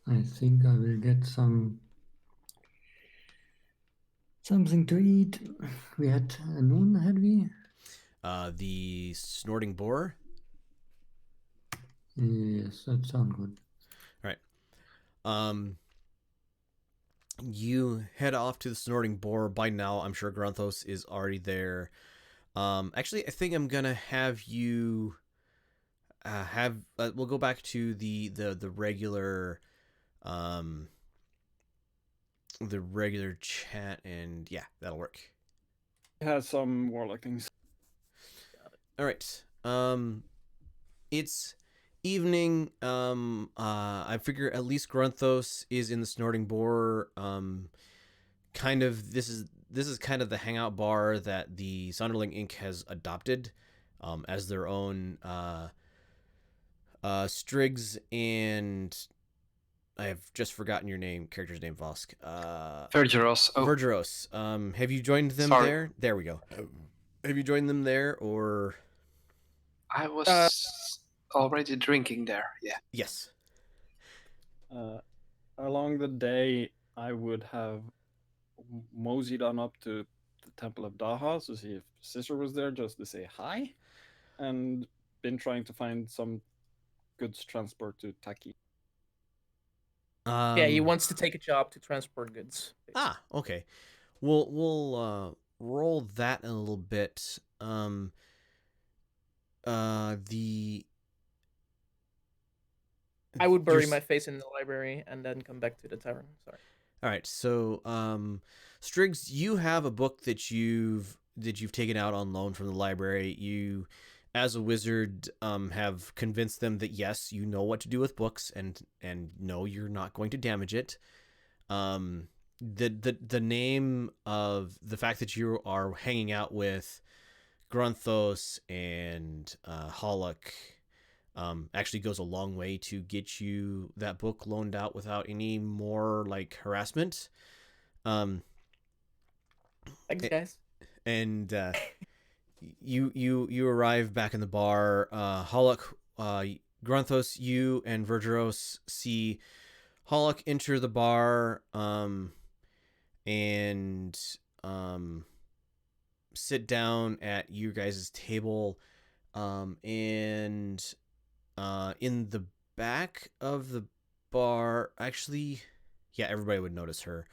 I think I will get something to eat. We had a noon, had we? The snorting boar. Yes, that sounds good. All right. You head off to the snorting boar. By now, I'm sure Grunthos is already there. Actually, I think I'm gonna have you we'll go back to the regular chat, and yeah, that'll work. It has some warlock things. All right. It's evening. I figure at least Grunthos is in the snorting boar. Kind of this is kind of the hangout bar that the Sonderling Inc has adopted as their own. Striggs and I have just forgotten your character's name, Vosk. Vergeros. Oh, Vergeros. Have you joined them Sorry. there? There we go. Have you joined them there, or? I was already drinking there. Yeah. Yes. Along the day, I would have moseyed on up to the Temple of Daha to see if Sister was there, just to say hi, and been trying to find some goods transport to Taki. Yeah, he wants to take a job to transport goods. Okay. We'll roll that in a little bit. I would bury my face in the library and then come back to the tavern. Sorry. All right. So, Striggs, you have a book that you've taken out on loan from the library. You, as a wizard, have convinced them that yes, you know what to do with books, and no, you're not going to damage it. The name of the fact that you are hanging out with Grunthos and Hollock actually goes a long way to get you that book loaned out without any more like harassment. Thanks, guys. And you arrive back in the bar. Hollock, Grunthos, you and Vergeros see Hollock enter the bar and sit down at you guys' table, and in the back of the bar, actually, yeah, everybody would notice her.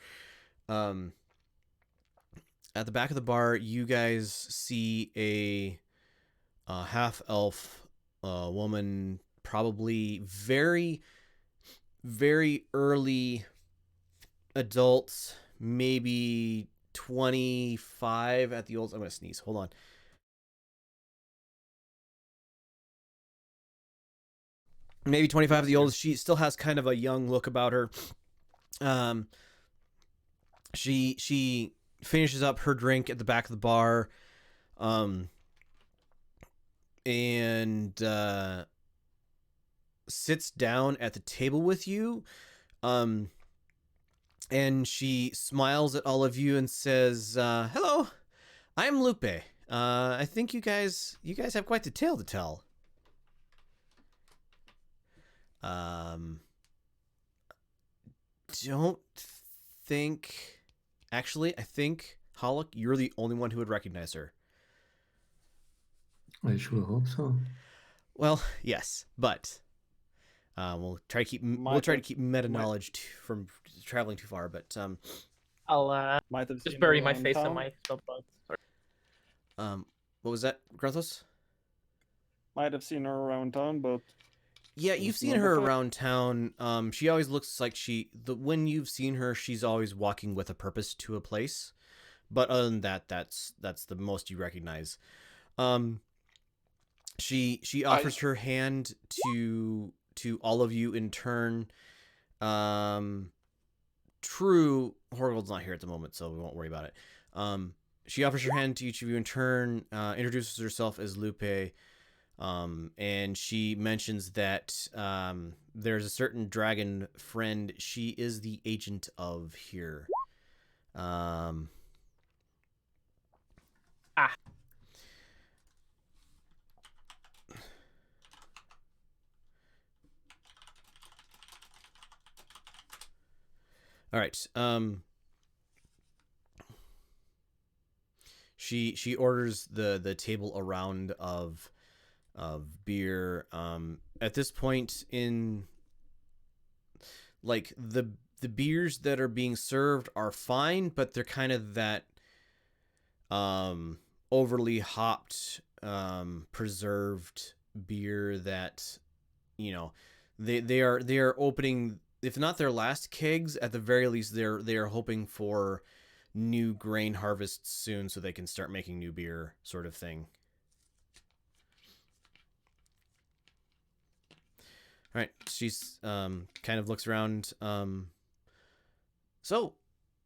At the back of the bar, you guys see a half-elf woman, probably very, very early adults, maybe 25 at the oldest. I'm going to sneeze. Hold on. Maybe 25 at the oldest. She still has kind of a young look about her. She finishes up her drink at the back of the bar, and sits down at the table with you, and she smiles at all of you and says, "Hello, I'm Lupe. I think you guys have quite the tale to tell." Don't think. Actually, I think, Hollock, you're the only one who would recognize her. I sure hope so. Well, yes, but we'll try to keep meta knowledge from traveling too far. But I'll Might have just bury my face on my spell box. what was that, Grunthos? Might have seen her around town, but yeah, you've seen her around town. She always looks like when you've seen her, she's always walking with a purpose to a place. But other than that, that's the most you recognize. She offers her hand to all of you in turn. true, Horgold's not here at the moment, so we won't worry about it. She offers her hand to each of you in turn, introduces herself as Lupe, and she mentions that there's a certain dragon friend she is the agent of here. All right. She orders the table around of beer. At this point in, like, the beers that are being served are fine, but they're kind of that overly hopped, preserved beer that, you know, they are opening, if not their last kegs, at the very least they are hoping for new grain harvests soon so they can start making new beer, sort of thing. All right, she's kind of looks around. So,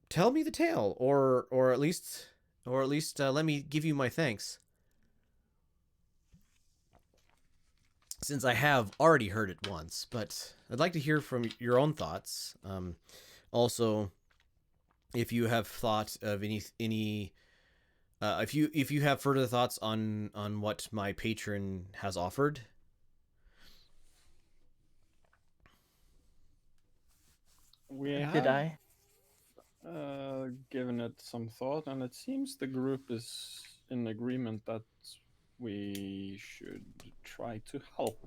tell me the tale, or at least let me give you my thanks, since I have already heard it once. But I'd like to hear from your own thoughts. Also, if you have thought of any if you have further thoughts on what my patron has offered. We Did have I? given it some thought, and it seems the group is in agreement that we should try to help.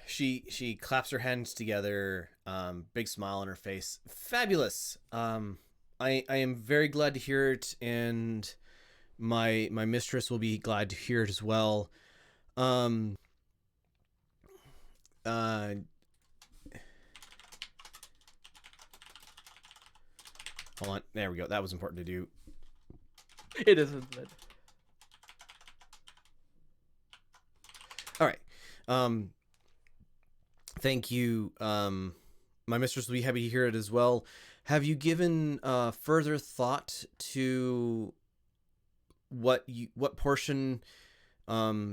She claps her hands together, big smile on her face. Fabulous. I am very glad to hear it, and my mistress will be glad to hear it as well. Hold on. There we go. That was important to do. It isn't it? All right. Thank you. My mistress will be happy to hear it as well. Have you given further thought to what portion?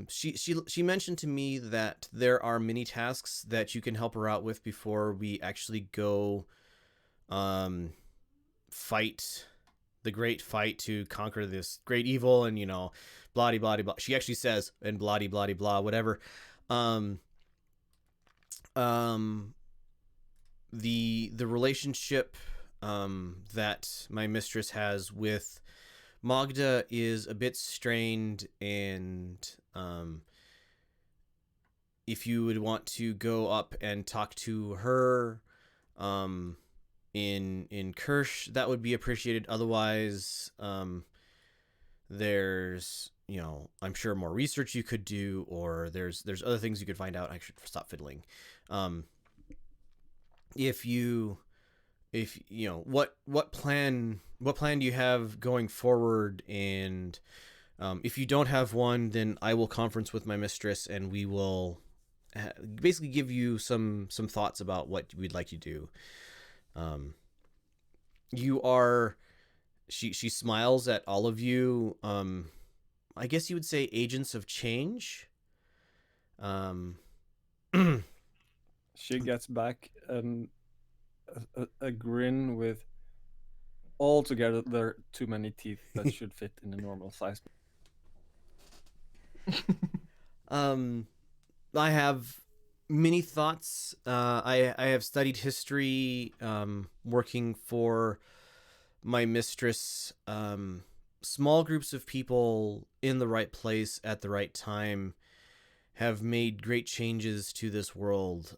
She mentioned to me that there are many tasks that you can help her out with before we actually go fight the great fight to conquer this great evil, and, you know, blah blah blah. She actually says, and blah blah blah whatever. The relationship that my mistress has with Magda is a bit strained, and if you would want to go up and talk to her in Kirsch, that would be appreciated. Otherwise, there's, you know, I'm sure more research you could do, or there's other things you could find out. I should stop fiddling. If you know, what plan do you have going forward, and if you don't have one, then I will conference with my mistress, and we will basically give you some thoughts about what we'd like to do. You are, she smiles at all of you. I guess you would say agents of change. She gets back a grin with altogether there are too many teeth that should fit in a normal size. I have many thoughts. I have studied history, working for my mistress. Small groups of people in the right place at the right time have made great changes to this world.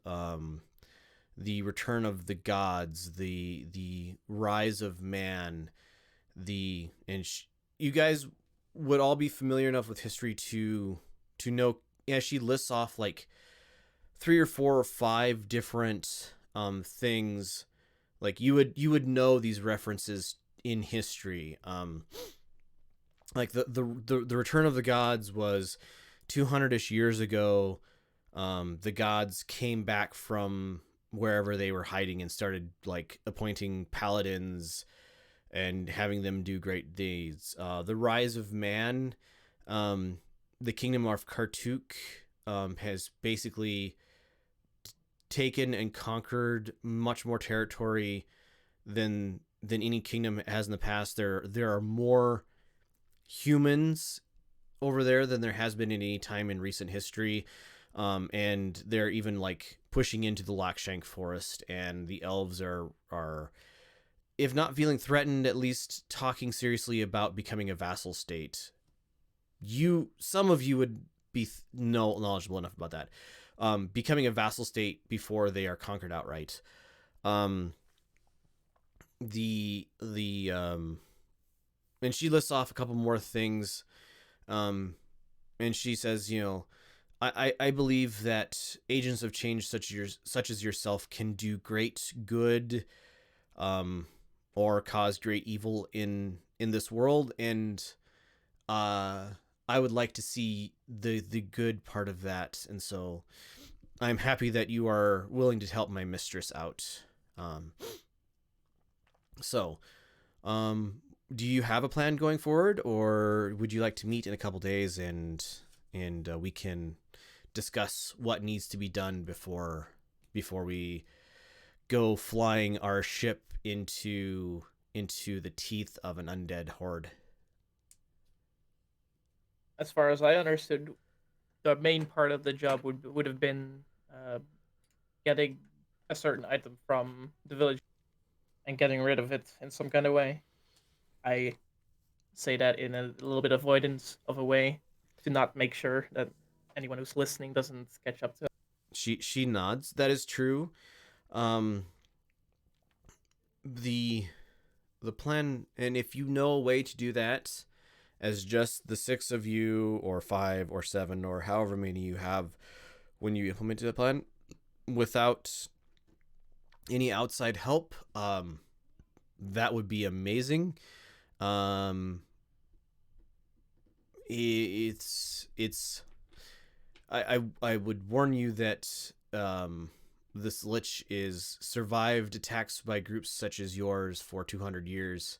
The return of the gods, the rise of man, you guys would all be familiar enough with history to know. Yeah, she lists off like 3 or 4 or 5 different things. Like, you would know these references in history. Like the return of the gods was 200-ish years ago. The gods came back from wherever they were hiding and started like appointing paladins and having them do great deeds. The rise of man, the kingdom of Kartuk has basically taken and conquered much more territory than any kingdom has in the past. There are more humans over there than there has been in any time in recent history. And they're even like pushing into the Lakshank forest, and the elves are if not feeling threatened, at least talking seriously about becoming a vassal state. Some of you would be knowledgeable enough about that. Becoming a vassal state before they are conquered outright. And she lists off a couple more things. And she says, I believe that agents of change such as yourself can do great good, or cause great evil in this world, and I would like to see the good part of that, and so I'm happy that you are willing to help my mistress out. Do you have a plan going forward, or would you like to meet in a couple days and we can discuss what needs to be done before we go flying our ship into the teeth of an undead horde? As far as I understood, the main part of the job would have been getting a certain item from the village and getting rid of it in some kind of way. I say that in a little bit avoidance of a way to not make sure that anyone who's listening doesn't catch up to it. She nods. That is true. The plan, and if you know a way to do that, as just the 6 of you, or 5 or 7, or however many you have when you implement the plan, without any outside help, that would be amazing. It's I would warn you that this lich is survived attacks by groups such as yours for 200 years.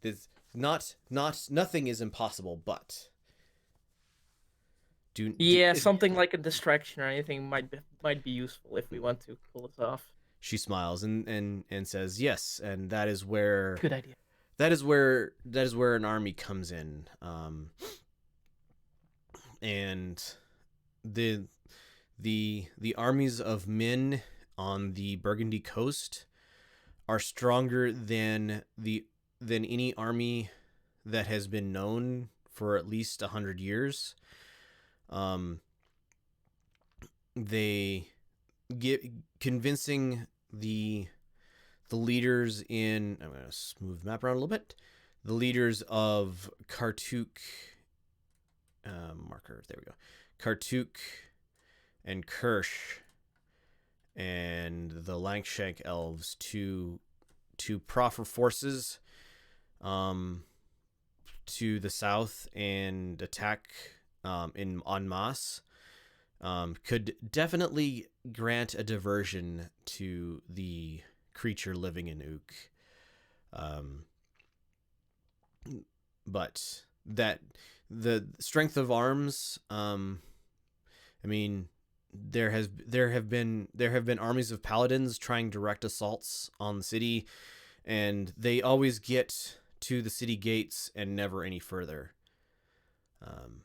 There's nothing is impossible, but something like a distraction or anything might be useful if we want to pull this off. She smiles and says yes, and that is where Good idea. That is where an army comes in. And the armies of men on the Burgundy coast are stronger than any army that has been known for at least 100 years. They convincing the leaders in, I'm going to move the map around a little bit, the leaders of Kartuk, marker, there we go, Kartuk and Kirsch and the Langshank elves to proffer forces to the south and attack en masse. Could definitely grant a diversion to the creature living in Ook. But that the strength of arms, I mean, there have been armies of paladins trying direct assaults on the city, and they always get to the city gates and never any further.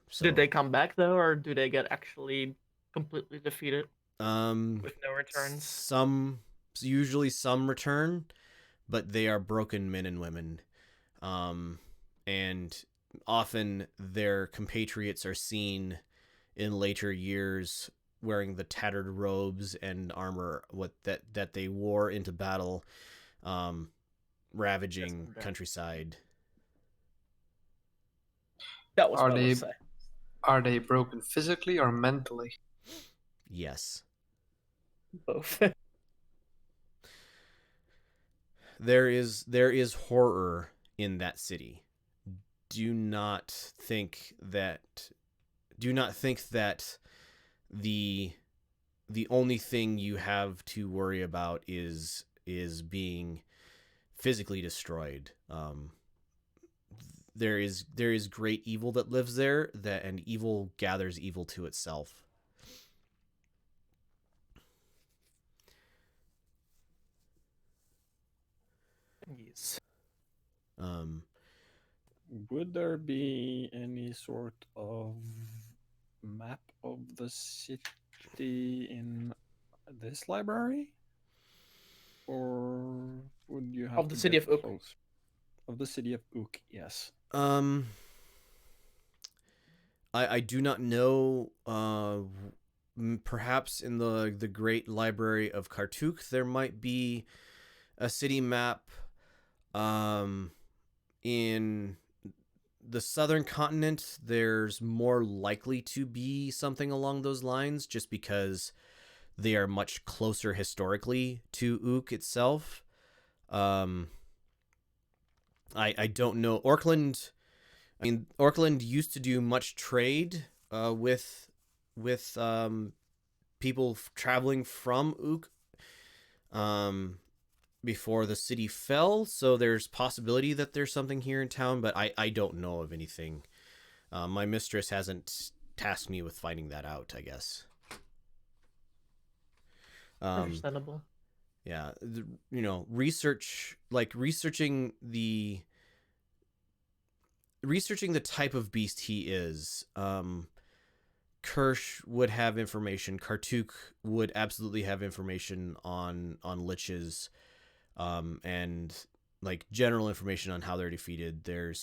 So, did they come back though, or do they get actually completely defeated with no returns? Usually some return, but they are broken men and women, and often their compatriots are seen in later years wearing the tattered robes and armor that they wore into battle, ravaging countryside. That was what I was saying. Are they broken physically or mentally? Yes. Both. There is horror in that city. Do not think that do not think that the only thing you have to worry about is being physically destroyed. There is great evil that lives there, and evil gathers evil to itself. Yes. Would there be any sort of map of the city in this library? Or would you have Of the to city get of Ook. close? Of the city of Ook, yes. I do not know. Perhaps in the Great Library of Kartuk there might be a city map. In the southern continent, there's more likely to be something along those lines, just because they are much closer historically to Ook itself. I don't know. Orkland. I mean, Orkland used to do much trade with people traveling from Ook before the city fell, so there's possibility that there's something here in town, but I don't know of anything. My mistress hasn't tasked me with finding that out, I guess. Understandable. Yeah, researching the type of beast he is. Kirsch would have information. Kartuk would absolutely have information on liches, and like general information on how they're defeated. There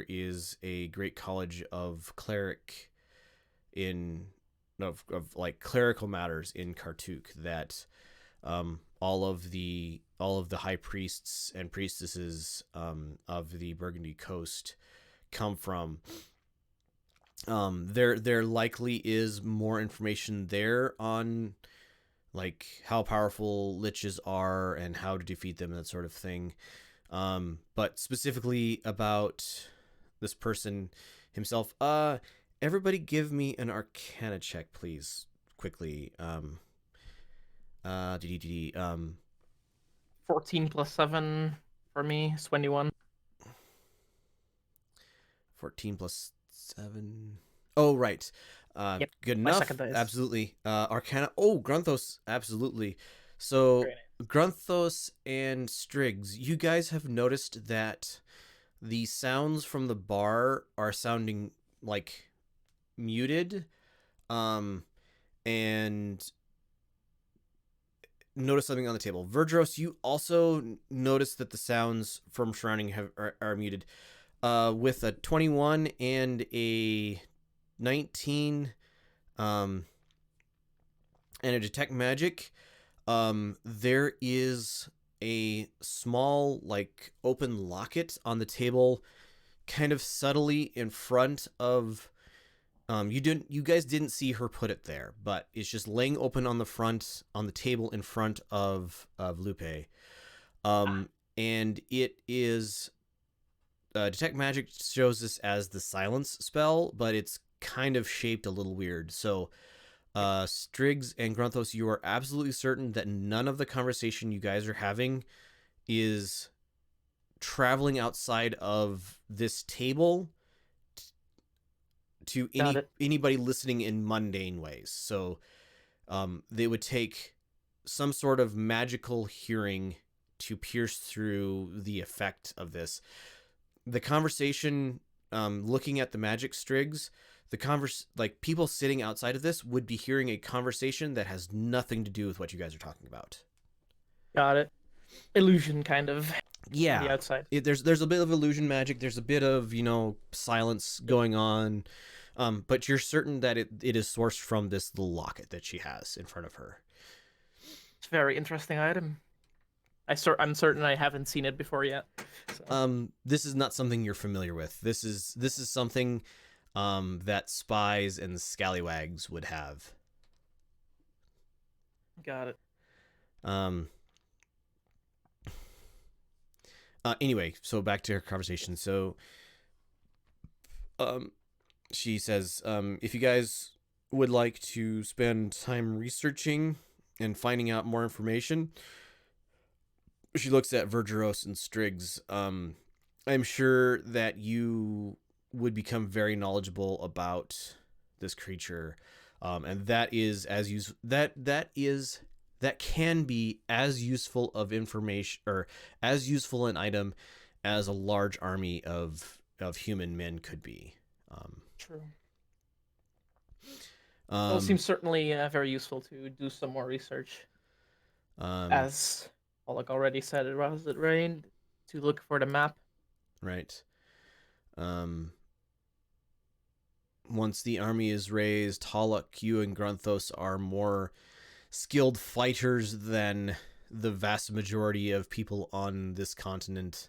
is a great college of cleric of like clerical matters in Kartuk that all of the high priests and priestesses of the Burgundy coast come from. There likely is more information there on like how powerful liches are and how to defeat them and that sort of thing. But specifically about this person himself, everybody give me an Arcana check, please, quickly. 14 plus 7 for me is 21. 14 plus 7. Oh, right. Yep, Good my enough. second dice. Absolutely. Arcana. Oh, Grunthos. Absolutely. So, Very Grunthos and Striggs, you guys have noticed that the sounds from the bar are sounding like muted. And notice something on the table. Verdros, you also notice that the sounds from surrounding are muted. With a 21 and a 19, and a detect magic, there is a small like open locket on the table, kind of subtly in front of. You guys didn't see her put it there, but it's just laying open on the table in front of Lupe. And it is. Detect magic shows this as the silence spell, but it's kind of shaped a little weird. So, Striggs and Grunthos, you are absolutely certain that none of the conversation you guys are having is traveling outside of this table to anybody listening in mundane ways. So, they would take some sort of magical hearing to pierce through the effect of this. The conversation, looking at the magic Striggs, like people sitting outside of this would be hearing a conversation that has nothing to do with what you guys are talking about. Got it. Illusion, kind of. Yeah. On the outside. There's a bit of illusion magic. There's a bit of, silence going on. But you're certain that it is sourced from this little locket that she has in front of her. It's a very interesting item. I'm certain I haven't seen it before yet. So. This is not something you're familiar with. This is something that spies and scallywags would have. Got it. Anyway, so back to our conversation. So she says, if you guys would like to spend time researching and finding out more information, she looks at Vergeros and Striggs. I'm sure that you would become very knowledgeable about this creature, and that can be as useful of information or as useful an item as a large army of human men could be. True. Well, it Um, seems certainly very useful to do some more research. As Pollock already said, it was it rained to look for the map. right. Once the army is raised, Hollock, you and Grunthos are more skilled fighters than the vast majority of people on this continent.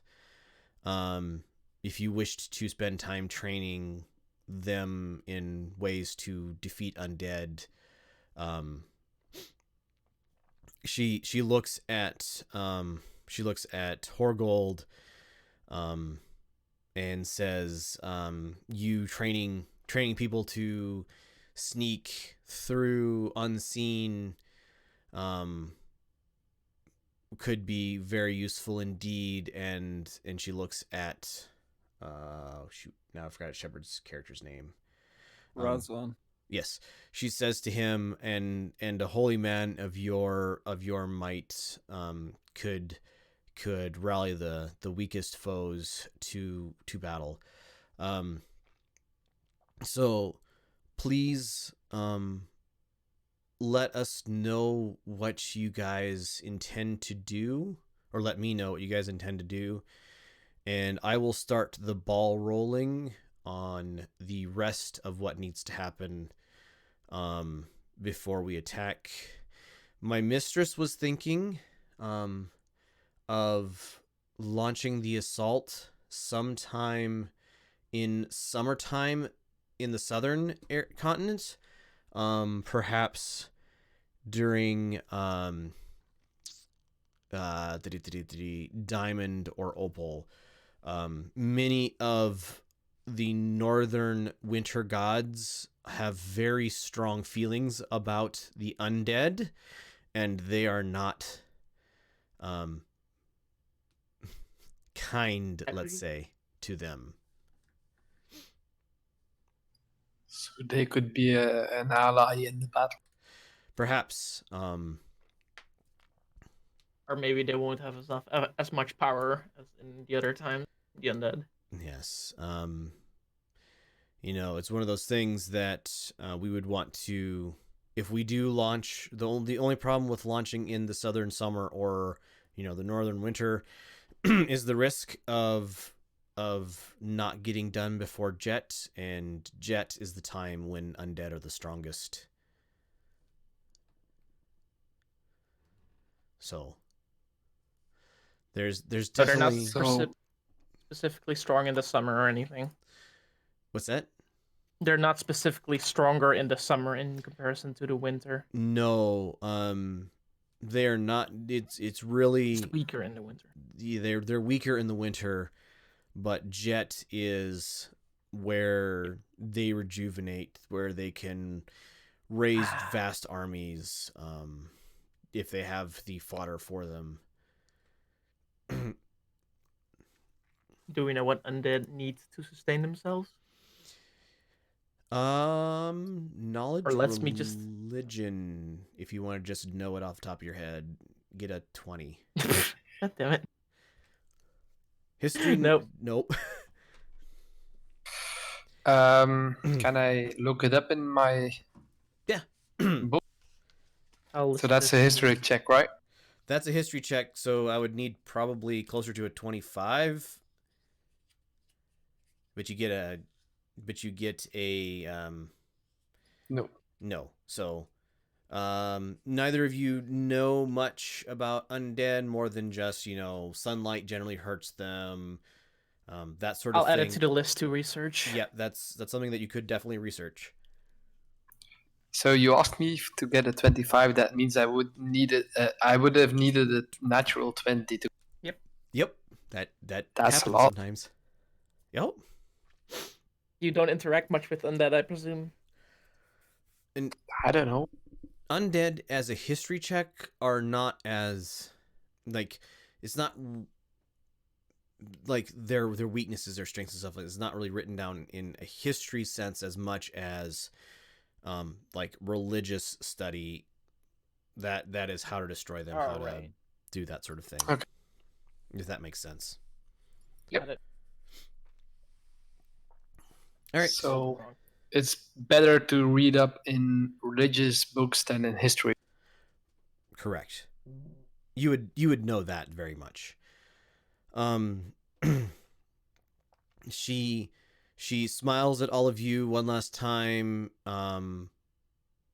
If you wished to spend time training them in ways to defeat undead, she looks at Horgold, and says, "You training people to sneak through unseen, could be very useful indeed." And she looks at, shoot, now I forgot Shepard's character's name. Razvan. Yes, she says to him, and a holy man of your might could rally the weakest foes to battle. So please let us know what you guys intend to do, or let me know what you guys intend to do, and I will start the ball rolling on the rest of what needs to happen before we attack. My mistress was thinking of launching the assault sometime in summertime in the southern continent, perhaps during Diamond or Opal. Many of the northern winter gods have very strong feelings about the undead, and they are not kind, let's say, to them. So they could be an ally in the battle. Perhaps. Or maybe they won't have as much power as in the other times, the undead. Yes. It's one of those things that we would want to, if we do launch, the only problem with launching in the southern summer or, the northern winter is the risk of not getting done before Jet, and Jet is the time when undead are the strongest. So there's So they're not definitely specifically strong in the summer or anything. What's that? They're not specifically stronger in the summer in comparison to the winter. No, they're not. It's really It's weaker in the winter. They're weaker in the winter, but Jet is where they rejuvenate, where they can raise vast armies, if they have the fodder for them. Do we know what undead needs to sustain themselves? Knowledge, or let's me just religion. If you want to just know it off the top of your head, get a 20. God damn it. History, Nope. Nope. Can I look it up in my Yeah. book? I'll So that's a history check, right? That's a history check, so I would need probably closer to a 25. But you get a No. no. So neither of you know much about undead more than just, sunlight generally hurts them. That sort of I'll thing. add it to the list to research. Yeah, that's something that you could definitely research. So you asked me to get a 25. That means I would have needed a natural 20 to. Yep. That That's happens a lot. sometimes. Yep. You don't interact much with undead, I presume. And I don't know. undead as a history check are not as like it's not like their weaknesses, their strengths and stuff like it's not really written down in a history sense as much as like religious study that is how to destroy them, how to do that sort of thing. Okay. If that makes sense. Yep. Got it. All right. So it's better to read up in religious books than in history. Correct. You would know that very much. She smiles at all of you one last time,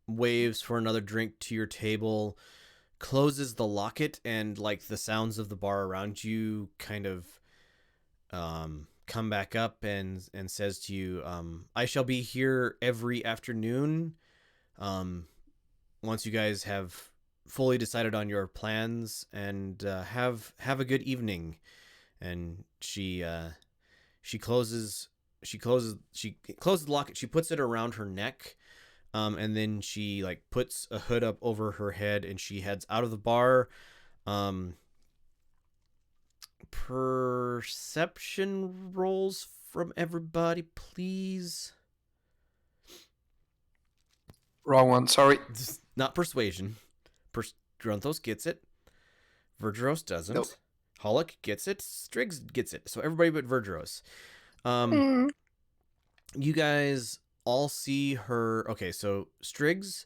waves for another drink to your table, closes the locket, and like the sounds of the bar around you kind of come back up and says to you, I shall be here every afternoon. Once you guys have fully decided on your plans, and have a good evening. And she closes the locket. She puts it around her neck, and then she like puts a hood up over her head, and she heads out of the bar. Perception rolls from everybody, please. Wrong one, sorry. Not persuasion. Grunthos gets it. Vergeros doesn't. Nope. Hollick gets it. Striggs gets it. So everybody but Vergeros. You guys all see her. Okay, so Striggs,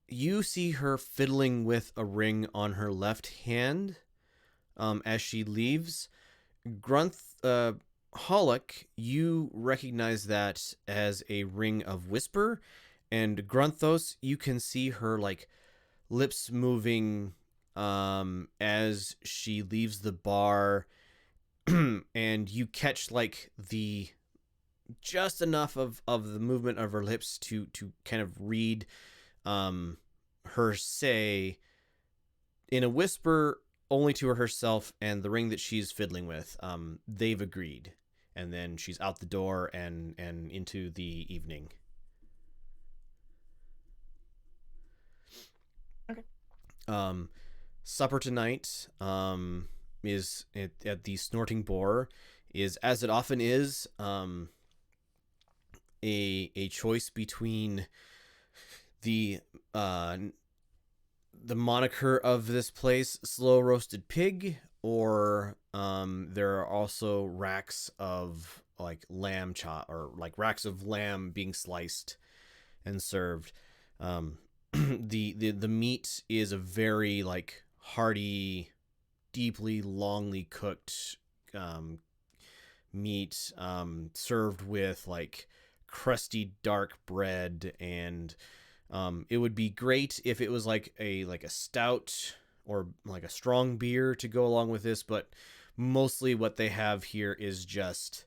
you see her fiddling with a ring on her left hand as she leaves. Hollick, you recognize that as a ring of whisper. And Grunthos, you can see her like lips moving as she leaves the bar. And you catch like the just enough of the movement of her lips to kind of read her say in a whisper only to herself and the ring that she's fiddling with. They've agreed. And then she's out the door and into the evening. Okay. Supper tonight is at the Snorting Boar is, as it often is, a choice between the moniker of this place, Slow Roasted Pig, or there are also racks of like lamb chop, or like racks of lamb being sliced and served. The meat is a very like hearty, deeply longly cooked meat, served with like crusty dark bread, and it would be great if it was like a stout or like a strong beer to go along with this, but mostly what they have here is just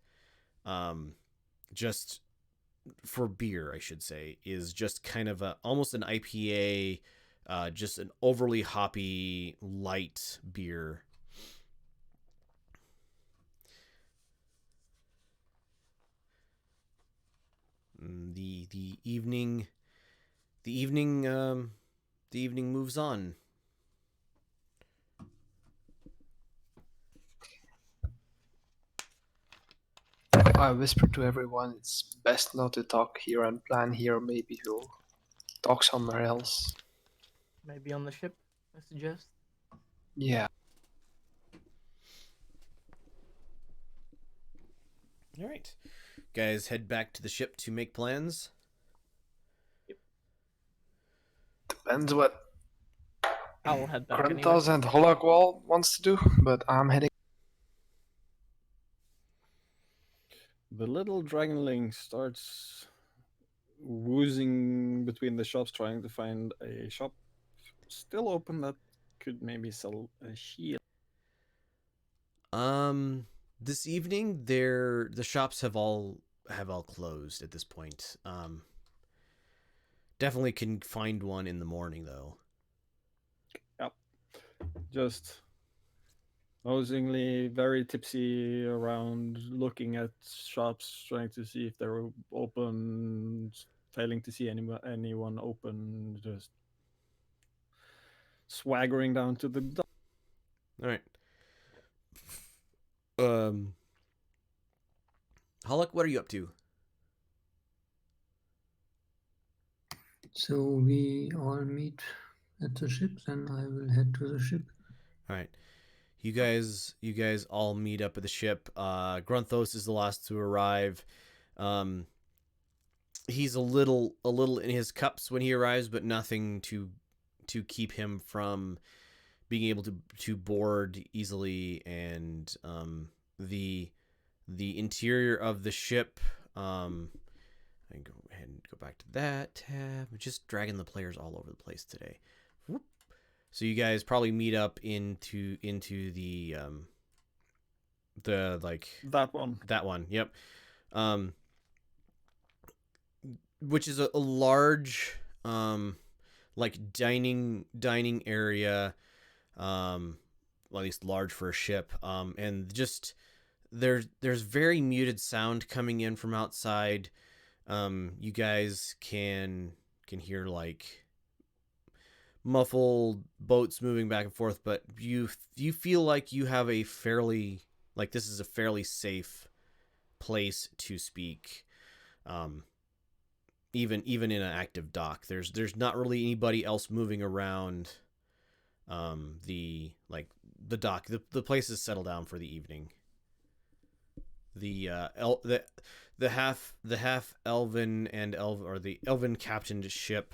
for beer, I should say, is just kind of almost an IPA, just an overly hoppy light beer. The evening moves on. I whisper to everyone, it's best not to talk here and plan here. Maybe we'll talk somewhere else. Maybe on the ship, I suggest. Yeah. All right. Guys, head back to the ship to make plans. Depends what I'll head back anyway. Grantas and Holagwal wants to do, but I'm heading. The little dragonling starts woozing between the shops, trying to find a shop still open that could maybe sell a shield. This evening, the shops have all closed at this point. Definitely can find one in the morning though. Yep. Just nosingly, very tipsy around, looking at shops, trying to see if they're open, failing to see anyone open, just swaggering down to the dock. All right. Hollock, what are you up to? So we all meet at the ship, then I will head to the ship. All right. You guys all meet up at the ship. Grunthos is the last to arrive. He's a little in his cups when he arrives, but nothing to keep him from being able to board easily. And the interior of the ship. I go ahead and go back to that tab. I'm just dragging the players all over the place today. Whoop. So you guys probably meet up into the like That one. that one. Yep. Which is a large like dining area, well, at least large for a ship, and just there's very muted sound coming in from outside. You guys can hear like muffled boats moving back and forth, but you feel like you have a fairly, like, this is a fairly safe place to speak. Even in an active dock, there's not really anybody else moving around. The dock, the place is settled down for the evening. The half elven or the elven captained ship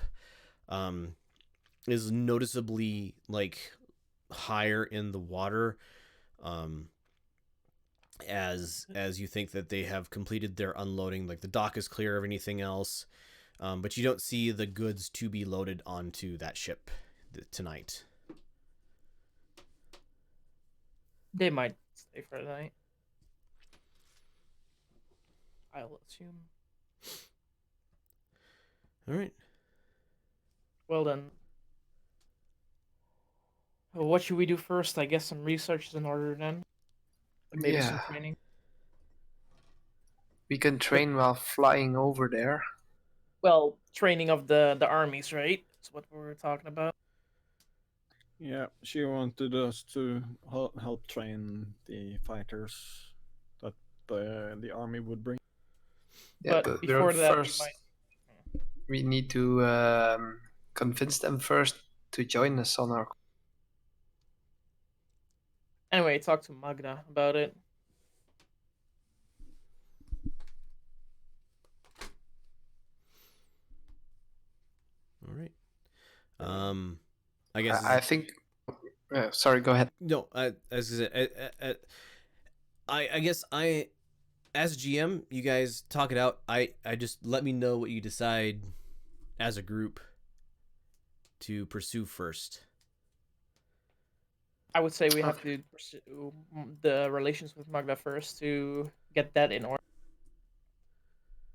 is noticeably like higher in the water, as you think that they have completed their unloading. Like, the dock is clear of anything else, but you don't see the goods to be loaded onto that ship tonight. They might stay for the night. I'll assume. All right. Well then. Well, what should we do first? I guess some research is in order then. And maybe some Yeah. training. We can train while flying over there. Well, training of the armies, right? That's what we were talking about. Yeah, she wanted us to help train the fighters that the army would bring. Yeah, But we're before that, first, we need to convince them first to join us on our. Anyway, talk to Magda about it. All right. I guess I think. Sorry, go ahead. no. As I guess as GM, you guys talk it out. I just let me know what you decide as a group to pursue first. I would say we have to pursue the relations with Magda first to get that in order.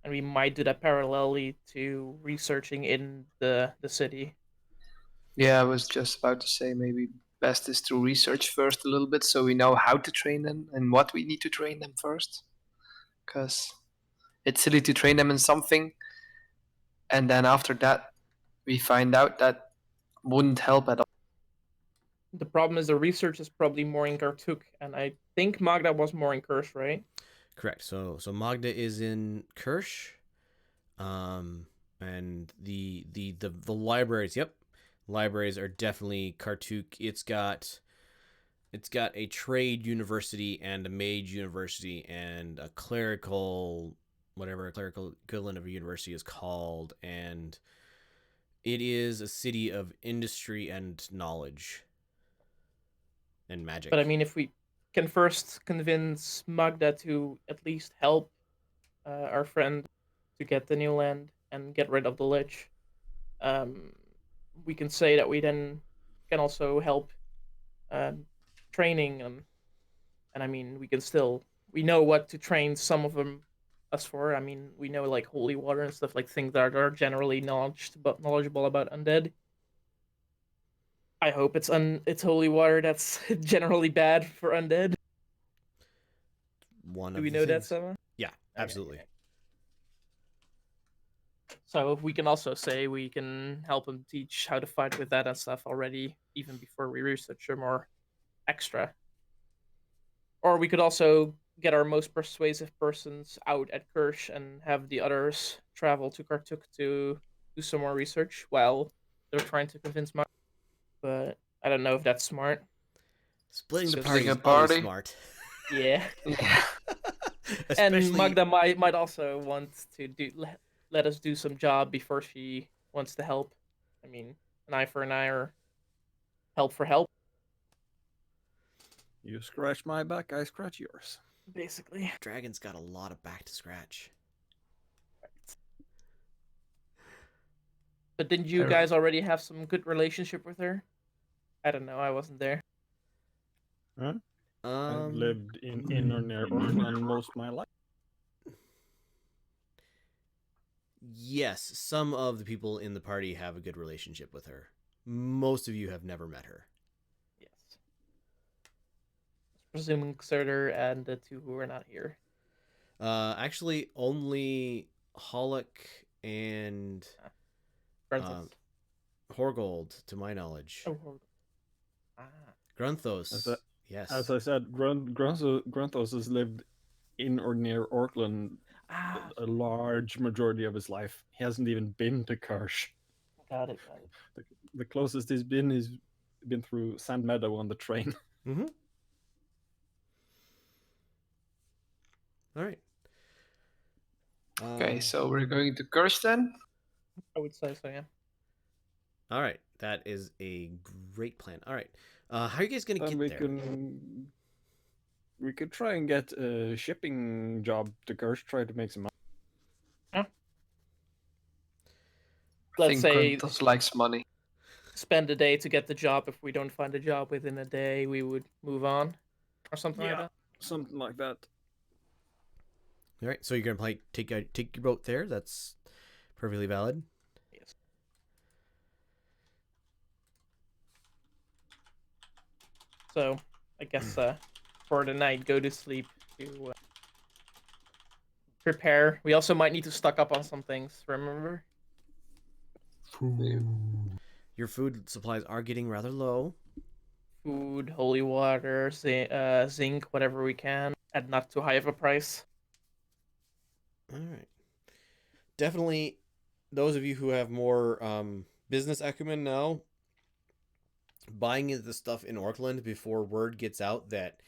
And we might do that parallelly to researching in the city. Yeah, I was just about to say maybe best is to research first a little bit so we know how to train them and what we need to train them first. Because it's silly to train them in something and then after that we find out that wouldn't help at all. The problem is the research is probably more in Kartuk, and I think Magda was more in Kirsch, right? Correct. So Magda is in Kirsch, and the libraries. Yep, libraries are definitely Kartuk. It's got a trade university and a mage university and a clerical, whatever a clerical equivalent of a university is called, and it is a city of industry and knowledge and magic. But I mean, if we can first convince Magda to at least help our friend to get the new land and get rid of the lich, we can say that we then can also help training them. And I mean, we know what to train some of them us for. I mean, we know like holy water and stuff, like things that are generally knowledgeable about undead. I hope it's holy water that's generally bad for undead. One Do of we the know that, things. Sama? Yeah, absolutely. Okay. So we can also say we can help him teach how to fight with that and stuff already, even before we research him or extra. Or we could also get our most persuasive persons out at Kirsch and have the others travel to Kartuk to do some more research while they're trying to convince Mark. But I don't know if that's smart. Splitting the Just- party Splitting is a always party? smart. Yeah. Yeah. And Especially Magda might also want to let us do some job before she wants to help. I mean, an eye for an eye or help for help, You scratch my back, I scratch yours. basically. Dragon's got a lot of back to scratch. But didn't you I- guys already have some good relationship with her? I don't know. I wasn't there. Huh? I've Um, lived in or near Orkland most of my life. yes, some of the people in the party have a good relationship with her. Most of you have never met her. Yes. Presuming Xerder and the two who are not here. Actually, only Hollick and Grunthos. Horgold, to my knowledge. Oh, ah. Grunthos, yes. As I said, Grunthos has lived in or near Orkland Ah, a large majority of his life. He hasn't even been to Kirsch. got it. The closest he's been through Sand Meadow on the train. Mm-hmm. All right. Okay, so we're going to Kirsch then? I would say so, yeah. All right, that is a great plan. All right, how are you guys gonna Then get there? we could try and get a shipping job to Kirsch, try to make some money. I Let's think say Gruntos likes money. spend a day to get the job. If we don't find a job within a day, we would move on or something like Yeah. that. Something like that. All right, so you're gonna take your boat there. That's perfectly valid. Yes. So I guess for the night, go to sleep to prepare. We also might need to stock up on some things. Remember? Your food supplies are getting rather low. Food, holy water, zinc, whatever we can, at not too high of a price. All right, definitely. Those of you who have more business acumen now, buying the stuff in Orkland before word gets out that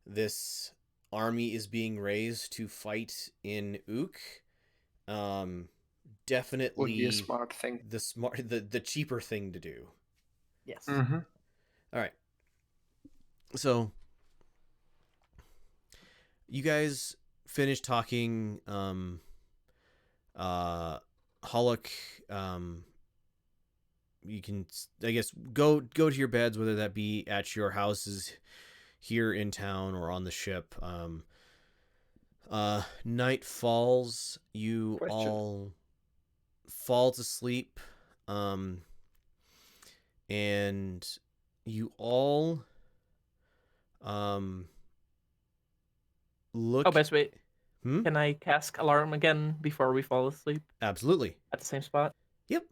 this army is being raised to fight in Ook, definitely Would be a smart thing. the cheaper thing to do. Yes. Mm-hmm. All right, so you guys finish talking. Hollick, you can, I guess, go to your beds, whether that be at your houses here in town or on the ship. Night falls. You Question. all fall to sleep. And you all look. Oh, best wait. Hmm? Can I cast alarm again before we fall asleep Absolutely. at the same spot? Yep.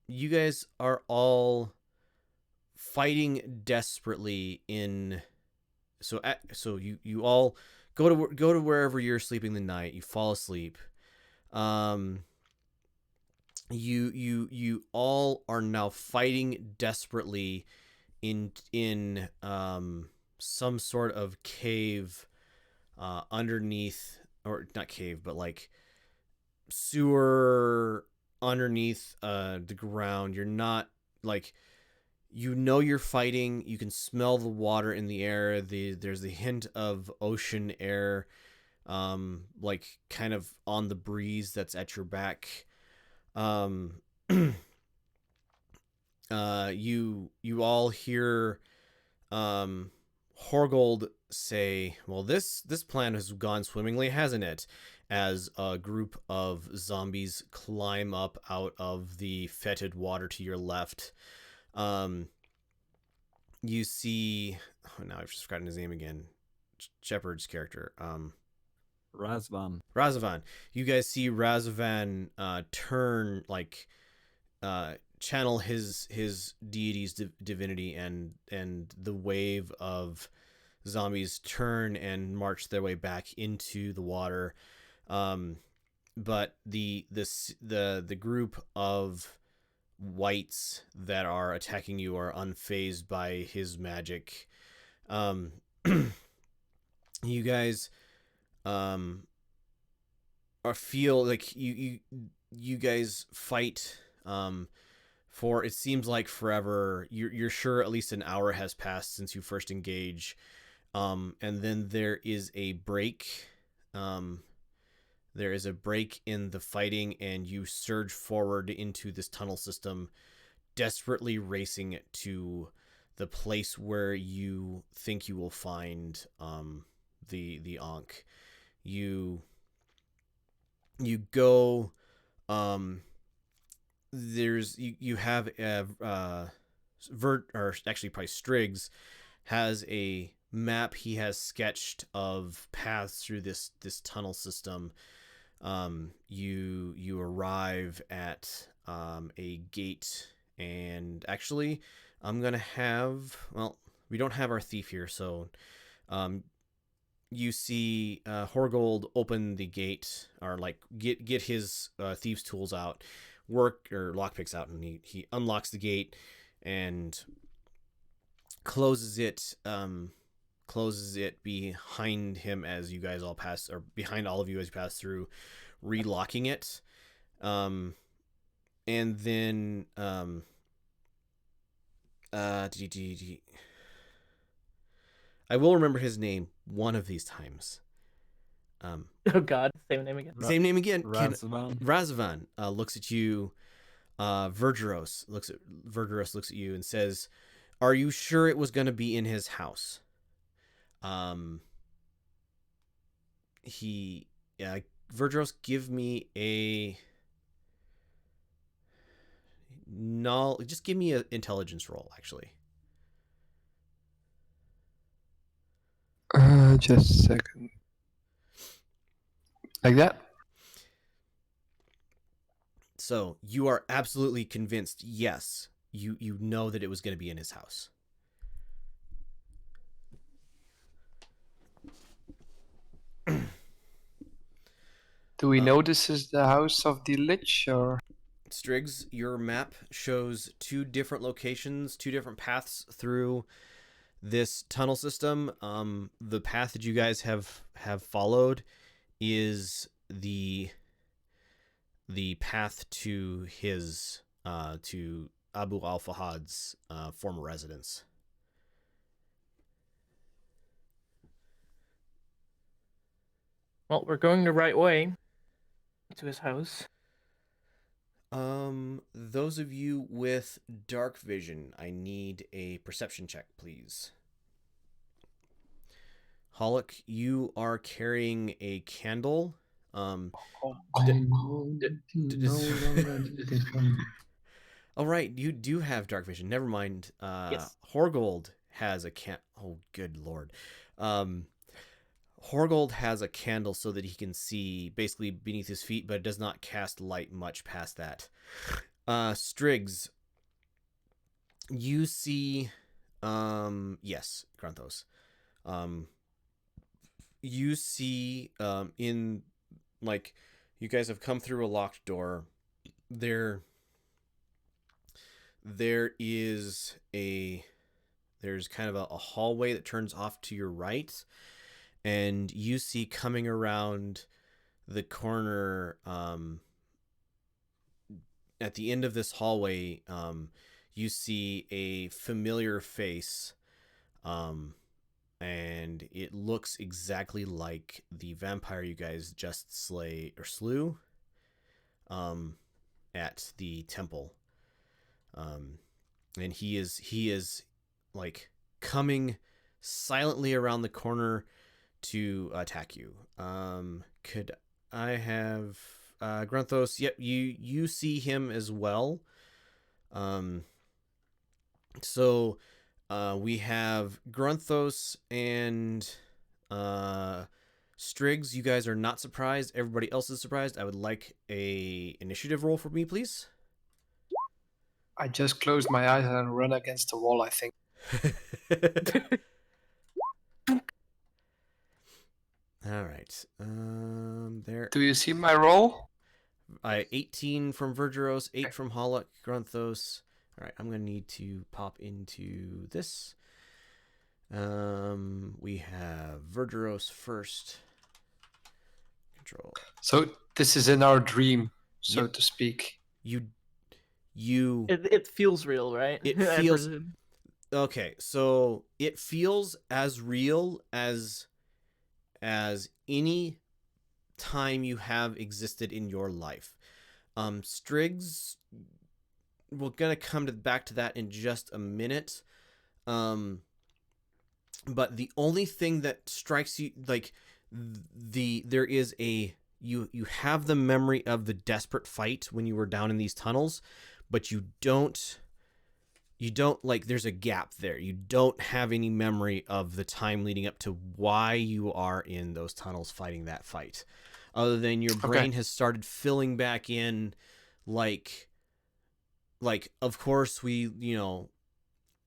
You guys are all fighting desperately in. So you all go to wherever you're sleeping the night. You fall asleep. You all are now fighting desperately in some sort of cave underneath, or not cave, but like sewer underneath the ground. You're not like, you're fighting. You can smell the water in the air. There's the hint of ocean air, like kind of on the breeze that's at your back. You all hear Horgold say, "Well, this plan has gone swimmingly, hasn't it?" As a group of zombies climb up out of the fetid water to your left. You see, now I've just forgotten his name again. Shepard's character. Razvan. Razavan. You guys see Razavan turn, channel his deity's divinity, and the wave of zombies turn and march their way back into the water. But the group of whites that are attacking you are unfazed by his magic. You guys feel like you guys fight for, it seems like forever. You're sure at least an hour has passed since you first engage, and then there is a break. There is a break in the fighting, and you surge forward into this tunnel system, desperately racing to the place where you think you will find the Ankh. You go, there's you have or actually probably Striggs has a map he has sketched of paths through this tunnel system. You arrive at a gate, and actually I'm gonna have, well, we don't have our thief here, so you see Horgold open the gate, or get his thieves tools out, lockpicks out, and he unlocks the gate and closes it behind him as you guys all pass, or behind all of you as you pass through, relocking it. And then I will remember his name one of these times. Oh God, same name again. Same name again. Razvan. Razavan looks at you. Vergeros looks at you and says, "Are you sure it was going to be in his house?" Vergeros, give me just give me an intelligence roll, actually. Just a second. Like that? So you are absolutely convinced, yes, you know that it was going to be in his house. Do we know this is the house of the Lich, or? Striggs, your map shows two different locations, two different paths through this tunnel system. The path that you guys have followed is the path to his to Abu al-Fahad's former residence. Well, we're going the right way to his house. Those of you with dark vision, I need a perception check, please. Hollick, you are carrying a candle. I no longer need this one. Oh, right, you do have dark vision. Never mind. Yes. Horgold has a oh, good lord. Horgold has a candle so that he can see basically beneath his feet, but it does not cast light much past that. Striggs, you see, yes, Granthos. You see, in, like, you guys have come through a locked door. There's kind of a hallway that turns off to your right, and you see coming around the corner, at the end of this hallway, you see a familiar face, and it looks exactly like the vampire you guys just slew at the temple. And he is like coming silently around the corner to attack you. Could I have Grunthos? Yep, you see him as well. So we have Grunthos and Striggs. You guys are not surprised. Everybody else is surprised. I would like a initiative roll for me, please. I just closed my eyes and run against the wall, I think. All right. There. Do you see my roll? 18 from Vergeros, 8 from Hollock, Grunthos. All right, I'm gonna need to pop into this. We have Vergeros first. Control. So this is in our dream, so Yep. to speak. You. It feels real, right? It I feels- presume. Okay, so it feels as real as any time you have existed in your life. Striggs, we're gonna come back to that in just a minute. But the only thing that strikes you, like, there is you have the memory of the desperate fight when you were down in these tunnels, but you don't like, there's a gap there. You don't have any memory of the time leading up to why you are in those tunnels fighting that fight, other than your brain has started filling back in, like of course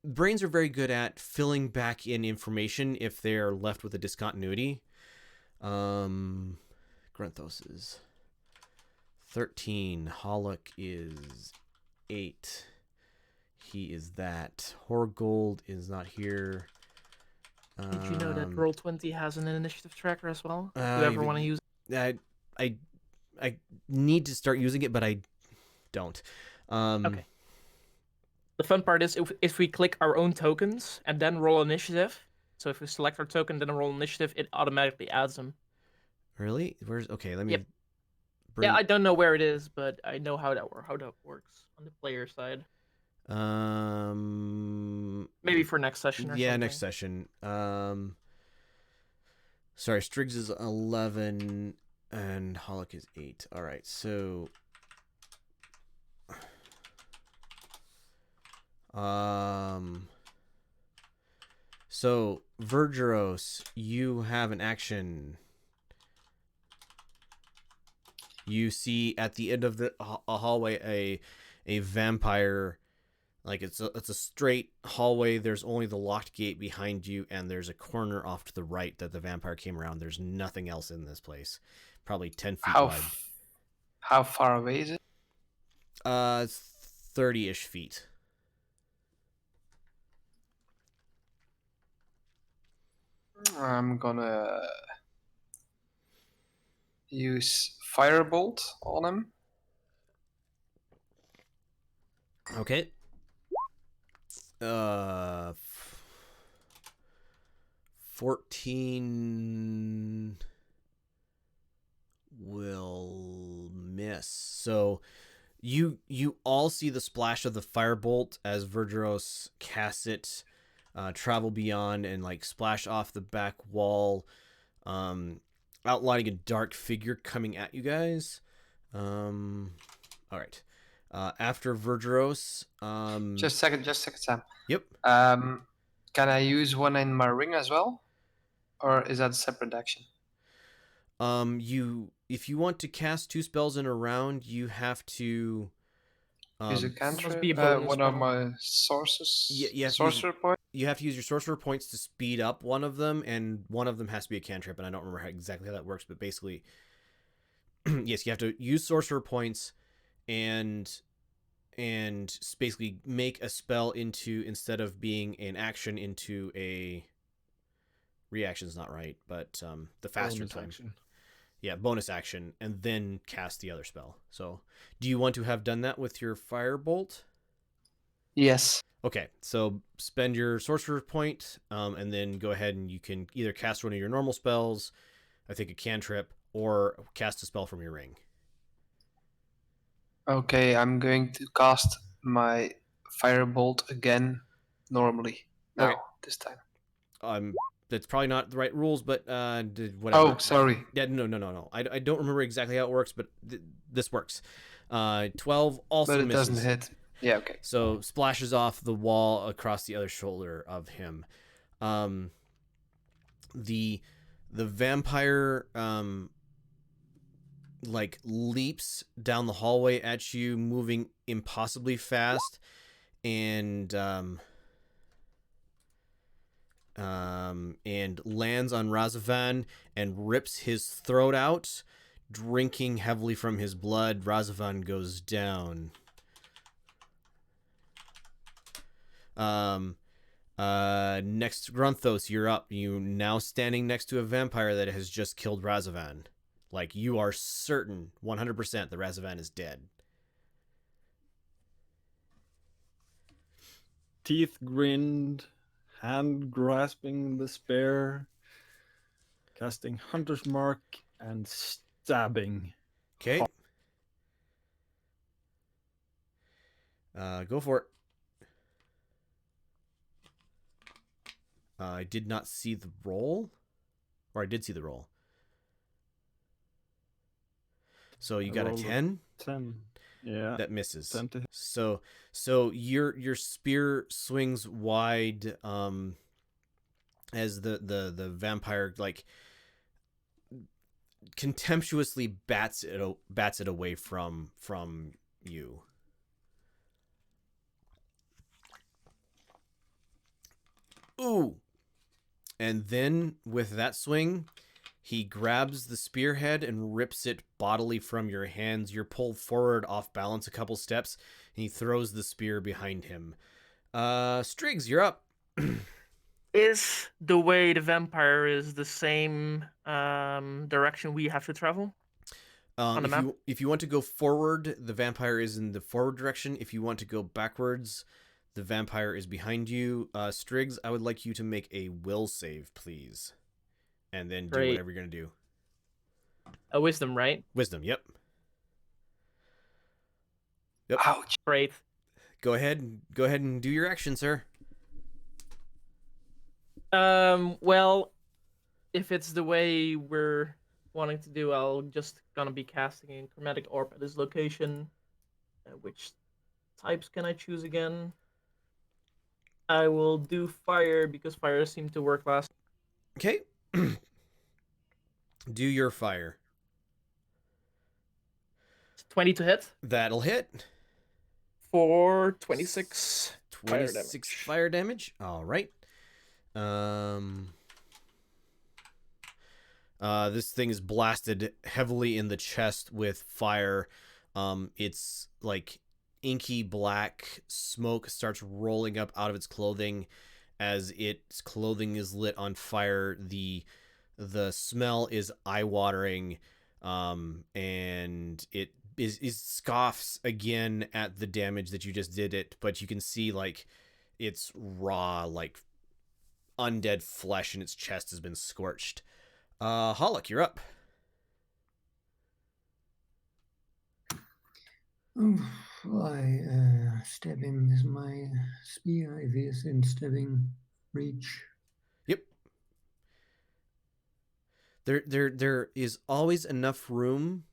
brains are very good at filling back in information if they're left with a discontinuity. Grunthos is 13. Hollock is 8. He is that. Horgold is not here. Did you know that Roll20 has an initiative tracker as well? Do you Uh, ever want to use it? I need to start using it, but I don't. Okay. The fun part is if we click our own tokens and then roll initiative, so if we select our token, then roll initiative, it automatically adds them. Really? Let me. Yep. Bring... Yeah, I don't know where it is, but I know how that works on the player side. Maybe for next session or yeah, something. next session. Sorry, Striggs is 11 and Hollock is 8. All right, so so Vergeros, you have an action. You see at the end of the hallway a vampire. Like, it's a straight hallway. There's only the locked gate behind you, and there's a corner off to the right that the vampire came around. There's nothing else in this place. Probably 10 feet wide. How far away is it? 30-ish feet. I'm gonna use Firebolt on him. Okay. 14 will miss. So you all see the splash of the firebolt as Vergeros casts it, travel beyond and like splash off the back wall, outlining a dark figure coming at you guys. All right. After Vergeros, Just a second, Sam. Yep. Can I use one in my ring as well, or is that a separate action? If you want to cast 2 spells in a round, you have to Use a must cantrip. be a bonus One of roll. my sources. Yeah, sorcerer point. you have to use your sorcerer points to speed up one of them, and one of them has to be a cantrip, and I don't remember exactly how that works, but basically, yes, you have to use sorcerer points and basically make a spell into, instead of being an action, into a reaction's not right, but the faster Bonus time. action. Yeah, bonus action, and then cast the other spell. So, do you want to have done that with your firebolt? Yes. Okay, so spend your sorcerer point, and then go ahead and you can either cast one of your normal spells, I think a cantrip, or cast a spell from your ring. Okay, I'm going to cast my Firebolt again normally now, Okay. this time. That's probably not the right rules, but whatever. Oh, sorry. Yeah, no. I don't remember exactly how it works, but this works. 12 also But it misses. doesn't hit. Yeah, okay. So splashes off the wall across the other shoulder of him. The vampire like leaps down the hallway at you, moving impossibly fast, and lands on Razavan and rips his throat out, drinking heavily from his blood. Razavan goes down. Next, Grunthos, you're up. You now standing next to a vampire that has just killed Razavan. Like, you are certain 100% that Razavan is dead. Teeth grinned, hand grasping the spear, casting Hunter's Mark and stabbing. Okay. Go for it. I did not see the roll. Or I did see the roll. So you I got a rolled a 10? 10. Yeah. That misses. 10 to hit. So your spear swings wide as the vampire like contemptuously bats it away from you. Ooh. And then with that swing, he grabs the spearhead and rips it bodily from your hands. You're pulled forward off balance a couple steps, and he throws the spear behind him. Striggs, you're up. Is the way the vampire is the same direction we have to travel? On the map? If you want to go forward, the vampire is in the forward direction. If you want to go backwards, the vampire is behind you. Striggs, I would like you to make a will save, please. And then do Great. whatever you're going to do. A wisdom, right? Wisdom, yep. Ouch. Great. Go ahead and do your action, sir. Well, if it's the way we're wanting to do, I'll just gonna be casting a chromatic orb at this location. Which types can I choose again? I will do fire because fire seemed to work last. Okay. Do your fire. 20 to hit That'll hit. for 26 26 fire damage. All right. This thing is blasted heavily in the chest with fire. It's like inky black smoke starts rolling up out of its clothing as its clothing is lit on fire. The smell is eye-watering, and it is scoffs again at the damage that you just did it, but you can see like it's raw, like undead flesh, and its chest has been scorched. Hollick, you're up. I stab him with my spear if he is in stabbing reach. Yep. There is always enough room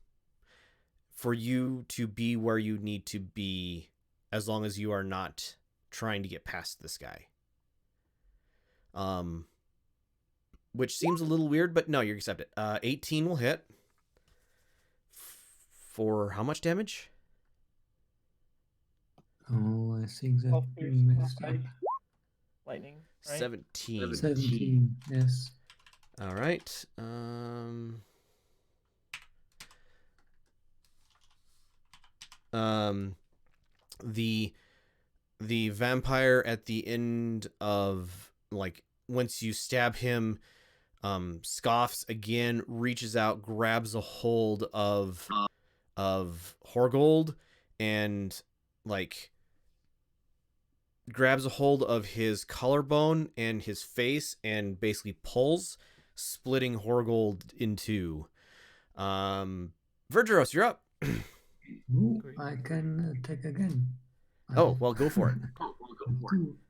for you to be where you need to be, as long as you are not trying to get past this guy. Which seems a little weird, but no, you accept it. 18 will hit. For how much damage? Oh, I think that 12 we pierce, messed up. lightning, right? 17. 17, yes. All right. The vampire at the end of, like, once you stab him, scoffs again, reaches out, grabs a hold of Horgold, and like grabs a hold of his collarbone and his face and basically pulls, splitting Horgold in two. Vergeros, you're up. Ooh, Great. I can attack again. Oh, well, go for it.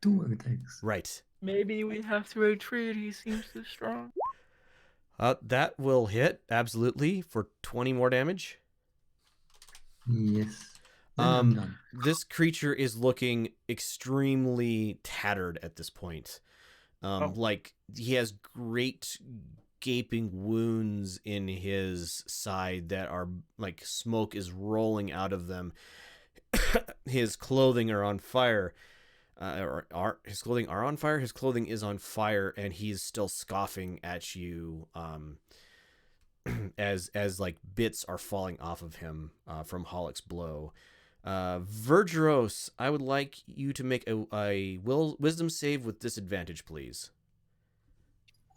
Two attacks. Right. Maybe we have to retreat. He seems too strong. That will hit, absolutely, for 20 more damage. Yes. Then I'm done. This creature is looking extremely tattered at this point. Like he has great gaping wounds in his side that are like smoke is rolling out of them. His clothing are on fire. His clothing are on fire? His clothing is on fire, and he's still scoffing at you as like bits are falling off of him from Hollick's blow. Vergeros, I would like you to make a wisdom save with disadvantage, please.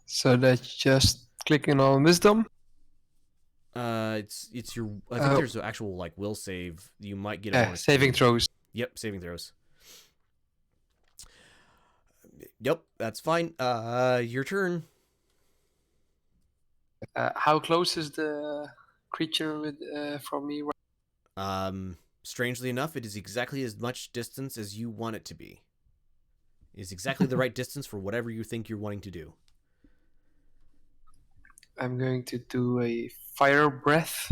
So that's just clicking on wisdom. It's your. I think there's an actual like will save. You might get a bonus. Saving throws. Yep, saving throws. Yep, that's fine. Your turn. How close is the creature from me? Strangely enough, it is exactly as much distance as you want it to be. It is exactly the right distance for whatever you think you're wanting to do. I'm going to do a fire breath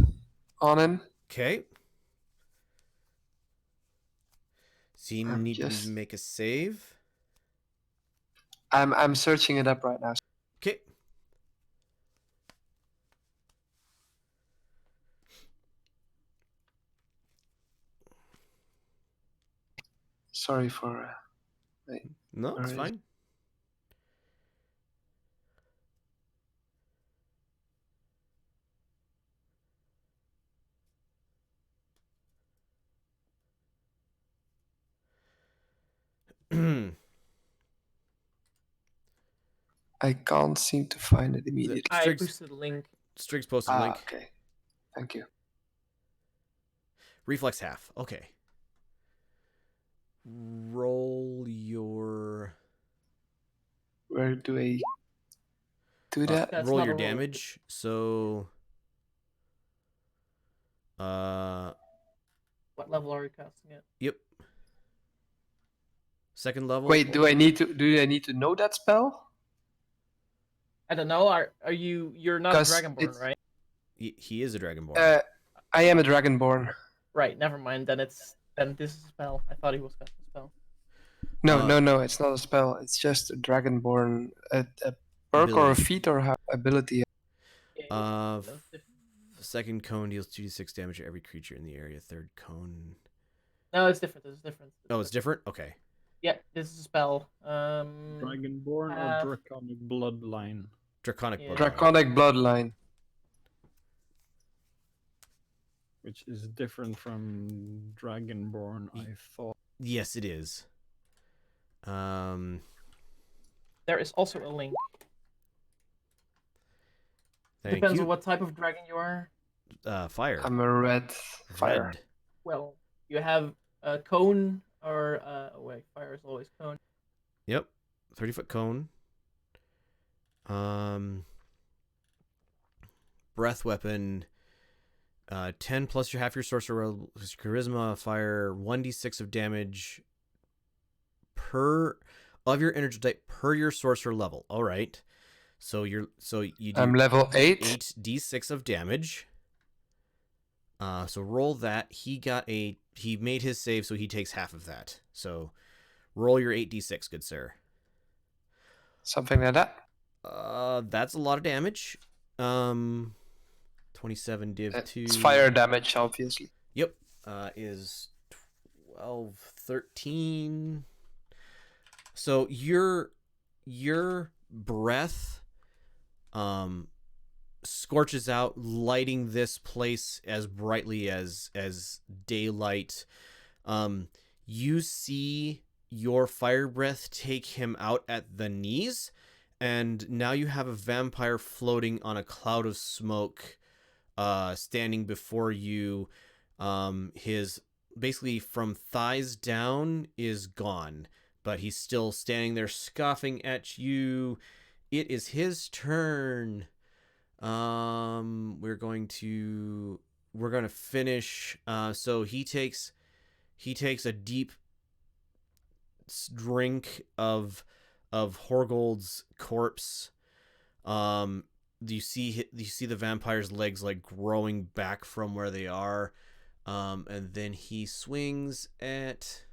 on him. Okay. So you I'm need just- to make a save. I'm searching it up right now. Okay. Sorry for. No, it's Alright. fine. I can't seem to find it immediately. I Strix- boosted the link. Strix posted a link. Okay. Thank you. Reflex half. Okay. Roll your Where do I do that? That's roll not your a roll. damage. So What level are you casting it? yep. Second level. Wait, do I need to know that spell? I don't know. Are you? You're not a 'Cause dragonborn, it's- right? He is a dragonborn. I am a dragonborn. Right. Never mind. Then this is a spell. I thought he was casting a spell. No, it's not a spell. It's just a dragonborn, a perk or a Ability. feat or ability. Uh, No, it's different. Second cone deals 2d6 damage to every creature in the area. Third cone. No, it's different. It's different. Oh, it's different? Okay. Yeah, this is a spell. Dragonborn Uh, or draconic bloodline? Draconic Yeah. bloodline. Draconic bloodline. Which is different from Dragonborn, I thought. Yes, it is. There is also a link. Thank Depends you. on what type of dragon you are. Fire. I'm a red fire. Red. Well, you have a cone or wait, fire is always cone. Yep. 30-foot cone. Breath weapon. 10 plus your half your sorcerer charisma fire 1d6 of damage per of your energy type per your sorcerer level. All right. So you do I'm level 8. 8d6 of damage. So roll that. He made his save, so he takes half of that. So roll your 8d6, good sir. Something like that. That's a lot of damage. 27 div 2. It's fire damage, obviously. Yep. Is 12, 13. So your breath scorches out, lighting this place as brightly as daylight. You see your fire breath take him out at the knees, and now you have a vampire floating on a cloud of smoke, standing before you. His basically from thighs down is gone, but he's still standing there scoffing at you. It is his turn. We're going to finish. So he takes a deep drink of Horgold's corpse. You see the vampire's legs like growing back from where they are. And then he swings at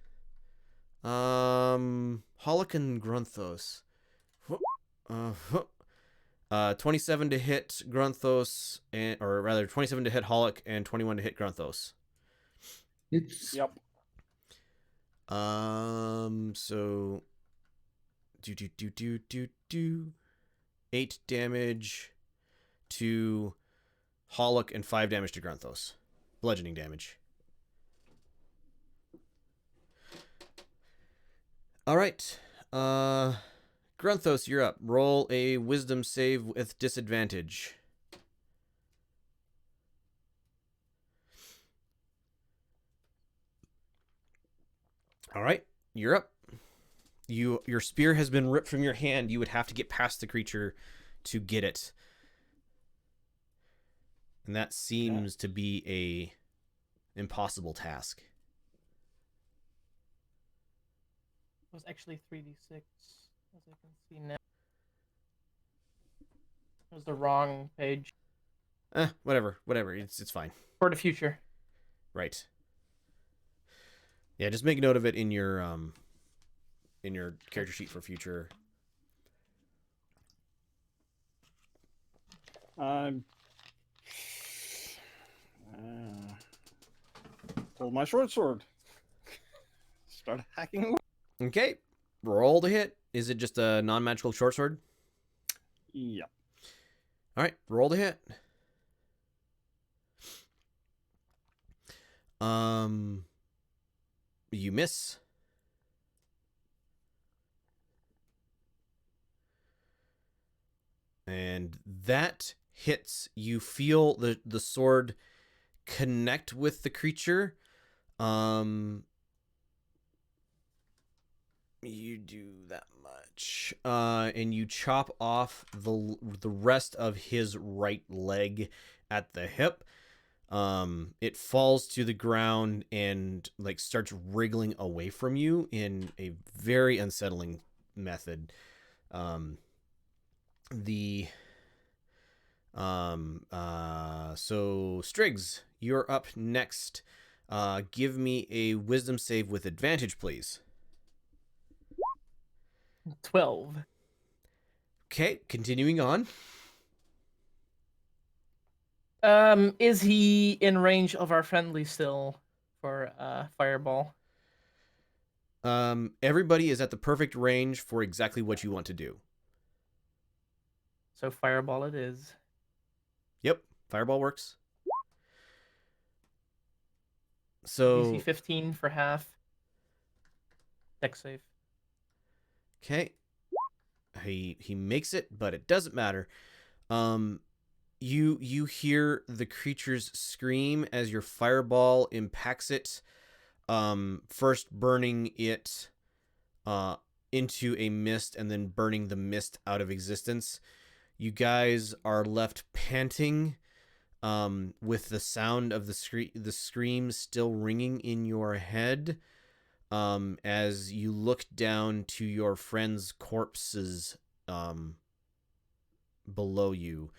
Holoc and Grunthos. 27 to hit Grunthos, or rather 27 to hit Holoc and 21 to hit Grunthos. It's Yep. So 8 damage to Holoc and 5 damage to Grunthos. Bludgeoning damage. All right. Grunthos, you're up. Roll a wisdom save with disadvantage. All right, you're up. Your spear has been ripped from your hand. You would have to get past the creature to get it. And that seems to be a impossible task. It was actually 3d6, as I can see now. It was the wrong page. Whatever. It's fine. For the future. Right. Yeah, just make note of it in your character sheet for future. Pull my short sword. Start hacking away. Okay. Roll to hit. Is it just a non-magical short sword? Yep. All right, roll to hit. You miss. And that hits. You feel the sword connect with the creature. You do that much. And you chop off the rest of his right leg at the hip. It falls to the ground and like starts wriggling away from you in a very unsettling method. So Striggs, you're up next. Give me a wisdom save with advantage, please. 12. Okay, continuing on. Is he in range of our friendly still for fireball? Everybody is at the perfect range for exactly what you want to do. So fireball it is. Yep, fireball works. So DC 15 for half. Dex save. okay, he makes it, but it doesn't matter. You hear the creature's scream as your fireball impacts it. First burning it into a mist and then burning the mist out of existence. You guys are left panting, with the sound of the scream still ringing in your head, as you look down to your friends' corpses below you.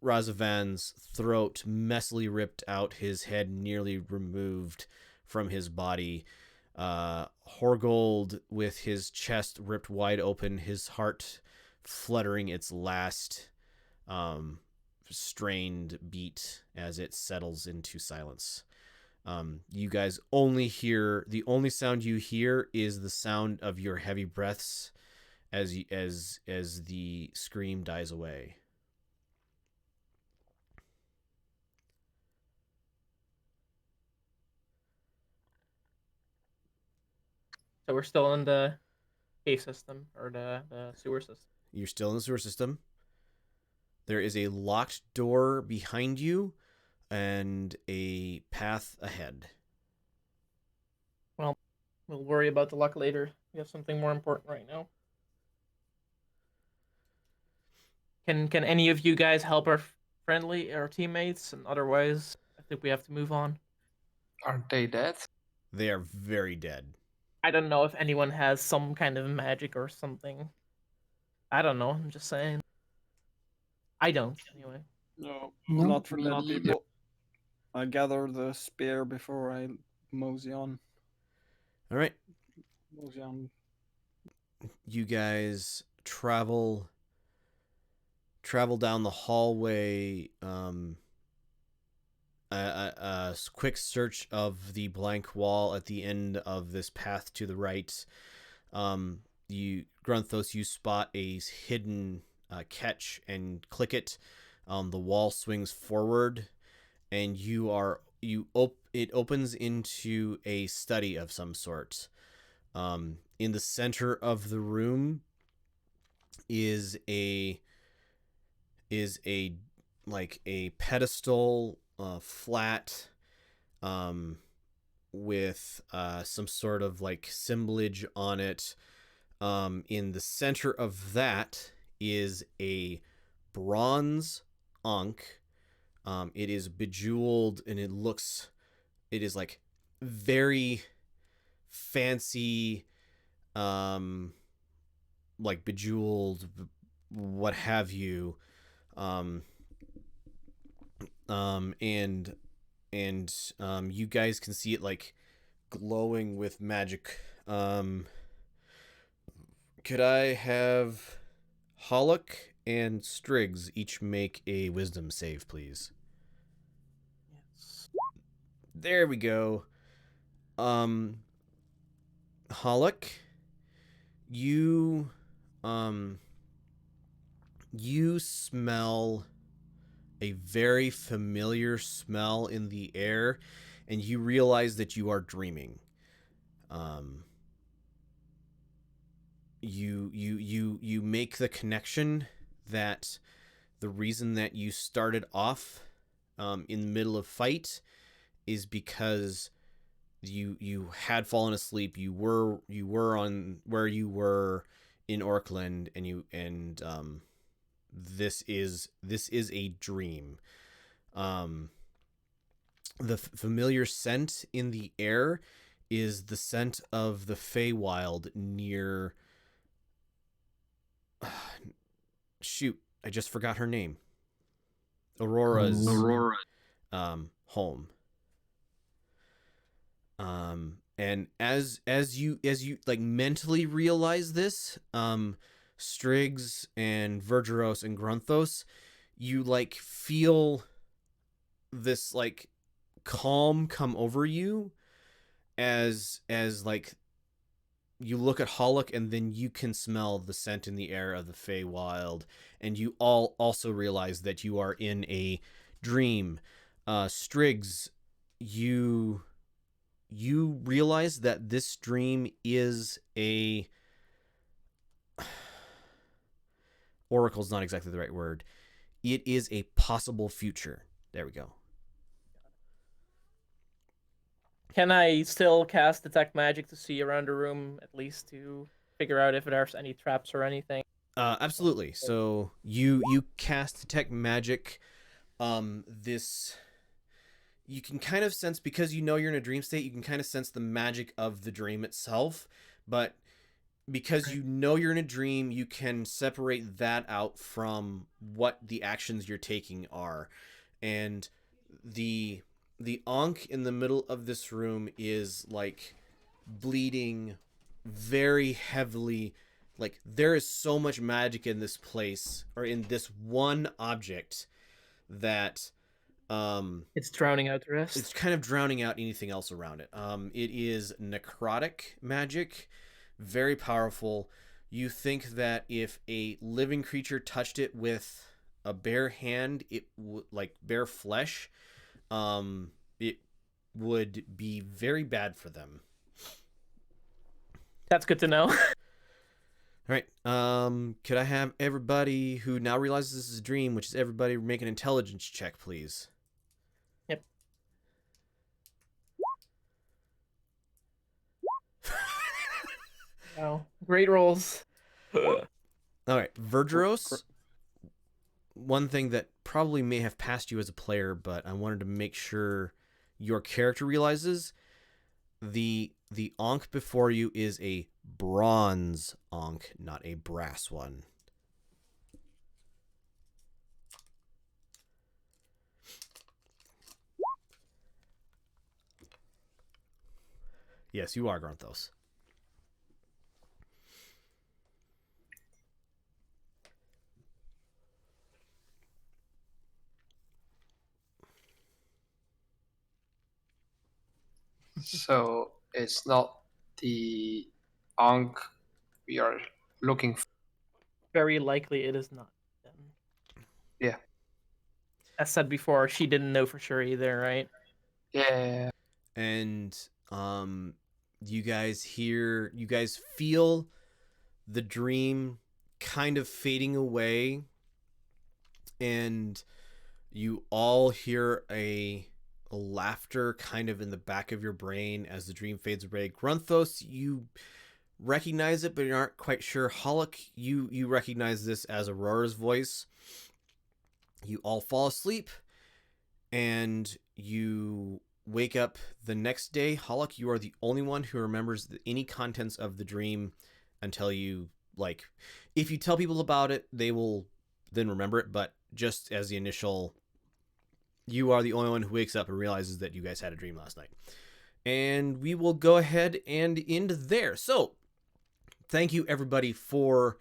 Razavan's throat messily ripped out, his head nearly removed from his body. Horgold with his chest ripped wide open, his heart fluttering its last strained beat as it settles into silence. You guys the only sound you hear is the sound of your heavy breaths as the scream dies away. So we're still in the cave system or the sewer system. You're still in the sewer system. There is a locked door behind you and a path ahead. Well, we'll worry about the luck later. We have something more important right now. Can any of you guys help our teammates? And otherwise, I think we have to move on. Aren't they dead? They are very dead. I don't know if anyone has some kind of magic or something. I don't know. I'm just saying. I don't, anyway. No, No, not for me dead neither. people. I gather the spear before I mosey on. All right. Mosey on. You guys travel down the hallway. A quick search of the blank wall at the end of this path to the right. Grunthos, you spot a hidden catch and click it. The wall swings forward, and it opens into a study of some sort. In the center of the room is a like a pedestal, flat, with some sort of like assemblage on it. In the center of that is a bronze ankh. It is bejeweled, and it is like very fancy, like bejeweled, what have you. And you guys can see it like glowing with magic. Could I have Hollock and Striggs each make a wisdom save, please? Yes. There we go. Hollock, you smell a very familiar smell in the air, and you realize that you are dreaming. You make the connection that the reason that you started off in the middle of fight is because you had fallen asleep. You were on where you were in Orkland, and this is a dream. The familiar scent in the air is the scent of the Feywild near. Shoot, I just forgot her name. Aurora's home. And as you like mentally realize this, Striggs and Vergeros and Grunthos, you like feel this like calm come over you as like you look at Hollock, and then you can smell the scent in the air of the Feywild, and you all also realize that you are in a dream. Striggs, you realize that this dream is a oracle's not exactly the right word. It is a possible future. There we go. Can I still cast Detect Magic to see around the room, at least to figure out if there's any traps or anything? Absolutely. So you cast Detect Magic. This you can kind of sense, because you know you're in a dream state, you can kind of sense the magic of the dream itself, but because you know you're in a dream, you can separate that out from what the actions you're taking are. And the Ankh in the middle of this room is like bleeding very heavily. Like there is so much magic in this place, or in this one object, that It's drowning out the rest. it's kind of drowning out anything else around it. It is necrotic magic, very powerful. You think that if a living creature touched it with a bare hand, it would like bare flesh, it would be very bad for them. That's good to know. All right. Could I have everybody who now realizes this is a dream, which is everybody, make an intelligence check, please? Yep. Wow. Great rolls. All right, Vergeros. One thing that probably may have passed you as a player, but I wanted to make sure your character realizes, the Ankh before you is a bronze Ankh, not a brass one. Yes, you are Grunthos. So it's not the Ankh we are looking for. Very likely it is not them. Yeah. As said before, she didn't know for sure either, right? Yeah. And you guys feel the dream kind of fading away, and you all hear a laughter kind of in the back of your brain as the dream fades away. Grunthos, you recognize it, but you aren't quite sure. Hollock, you recognize this as Aurora's voice. You all fall asleep, and you wake up the next day. Hollock, you are the only one who remembers any contents of the dream until you, like, if you tell people about it, they will then remember it, but just as the initial, you are the only one who wakes up and realizes that you guys had a dream last night. And we will go ahead and end there. So, thank you everybody for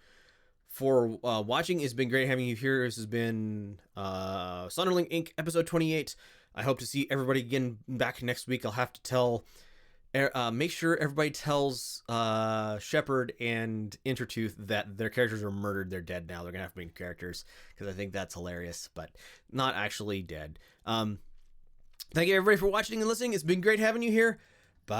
watching. It's been great having you here. This has been Sonderling Inc. episode 28. I hope to see everybody again back next week. I'll have to tell, make sure everybody tells Shepard and Intertooth that their characters are murdered. They're dead now. They're gonna have to make characters, because I think that's hilarious, but not actually dead. Thank you everybody for watching and listening. It's been great having you here. Bye.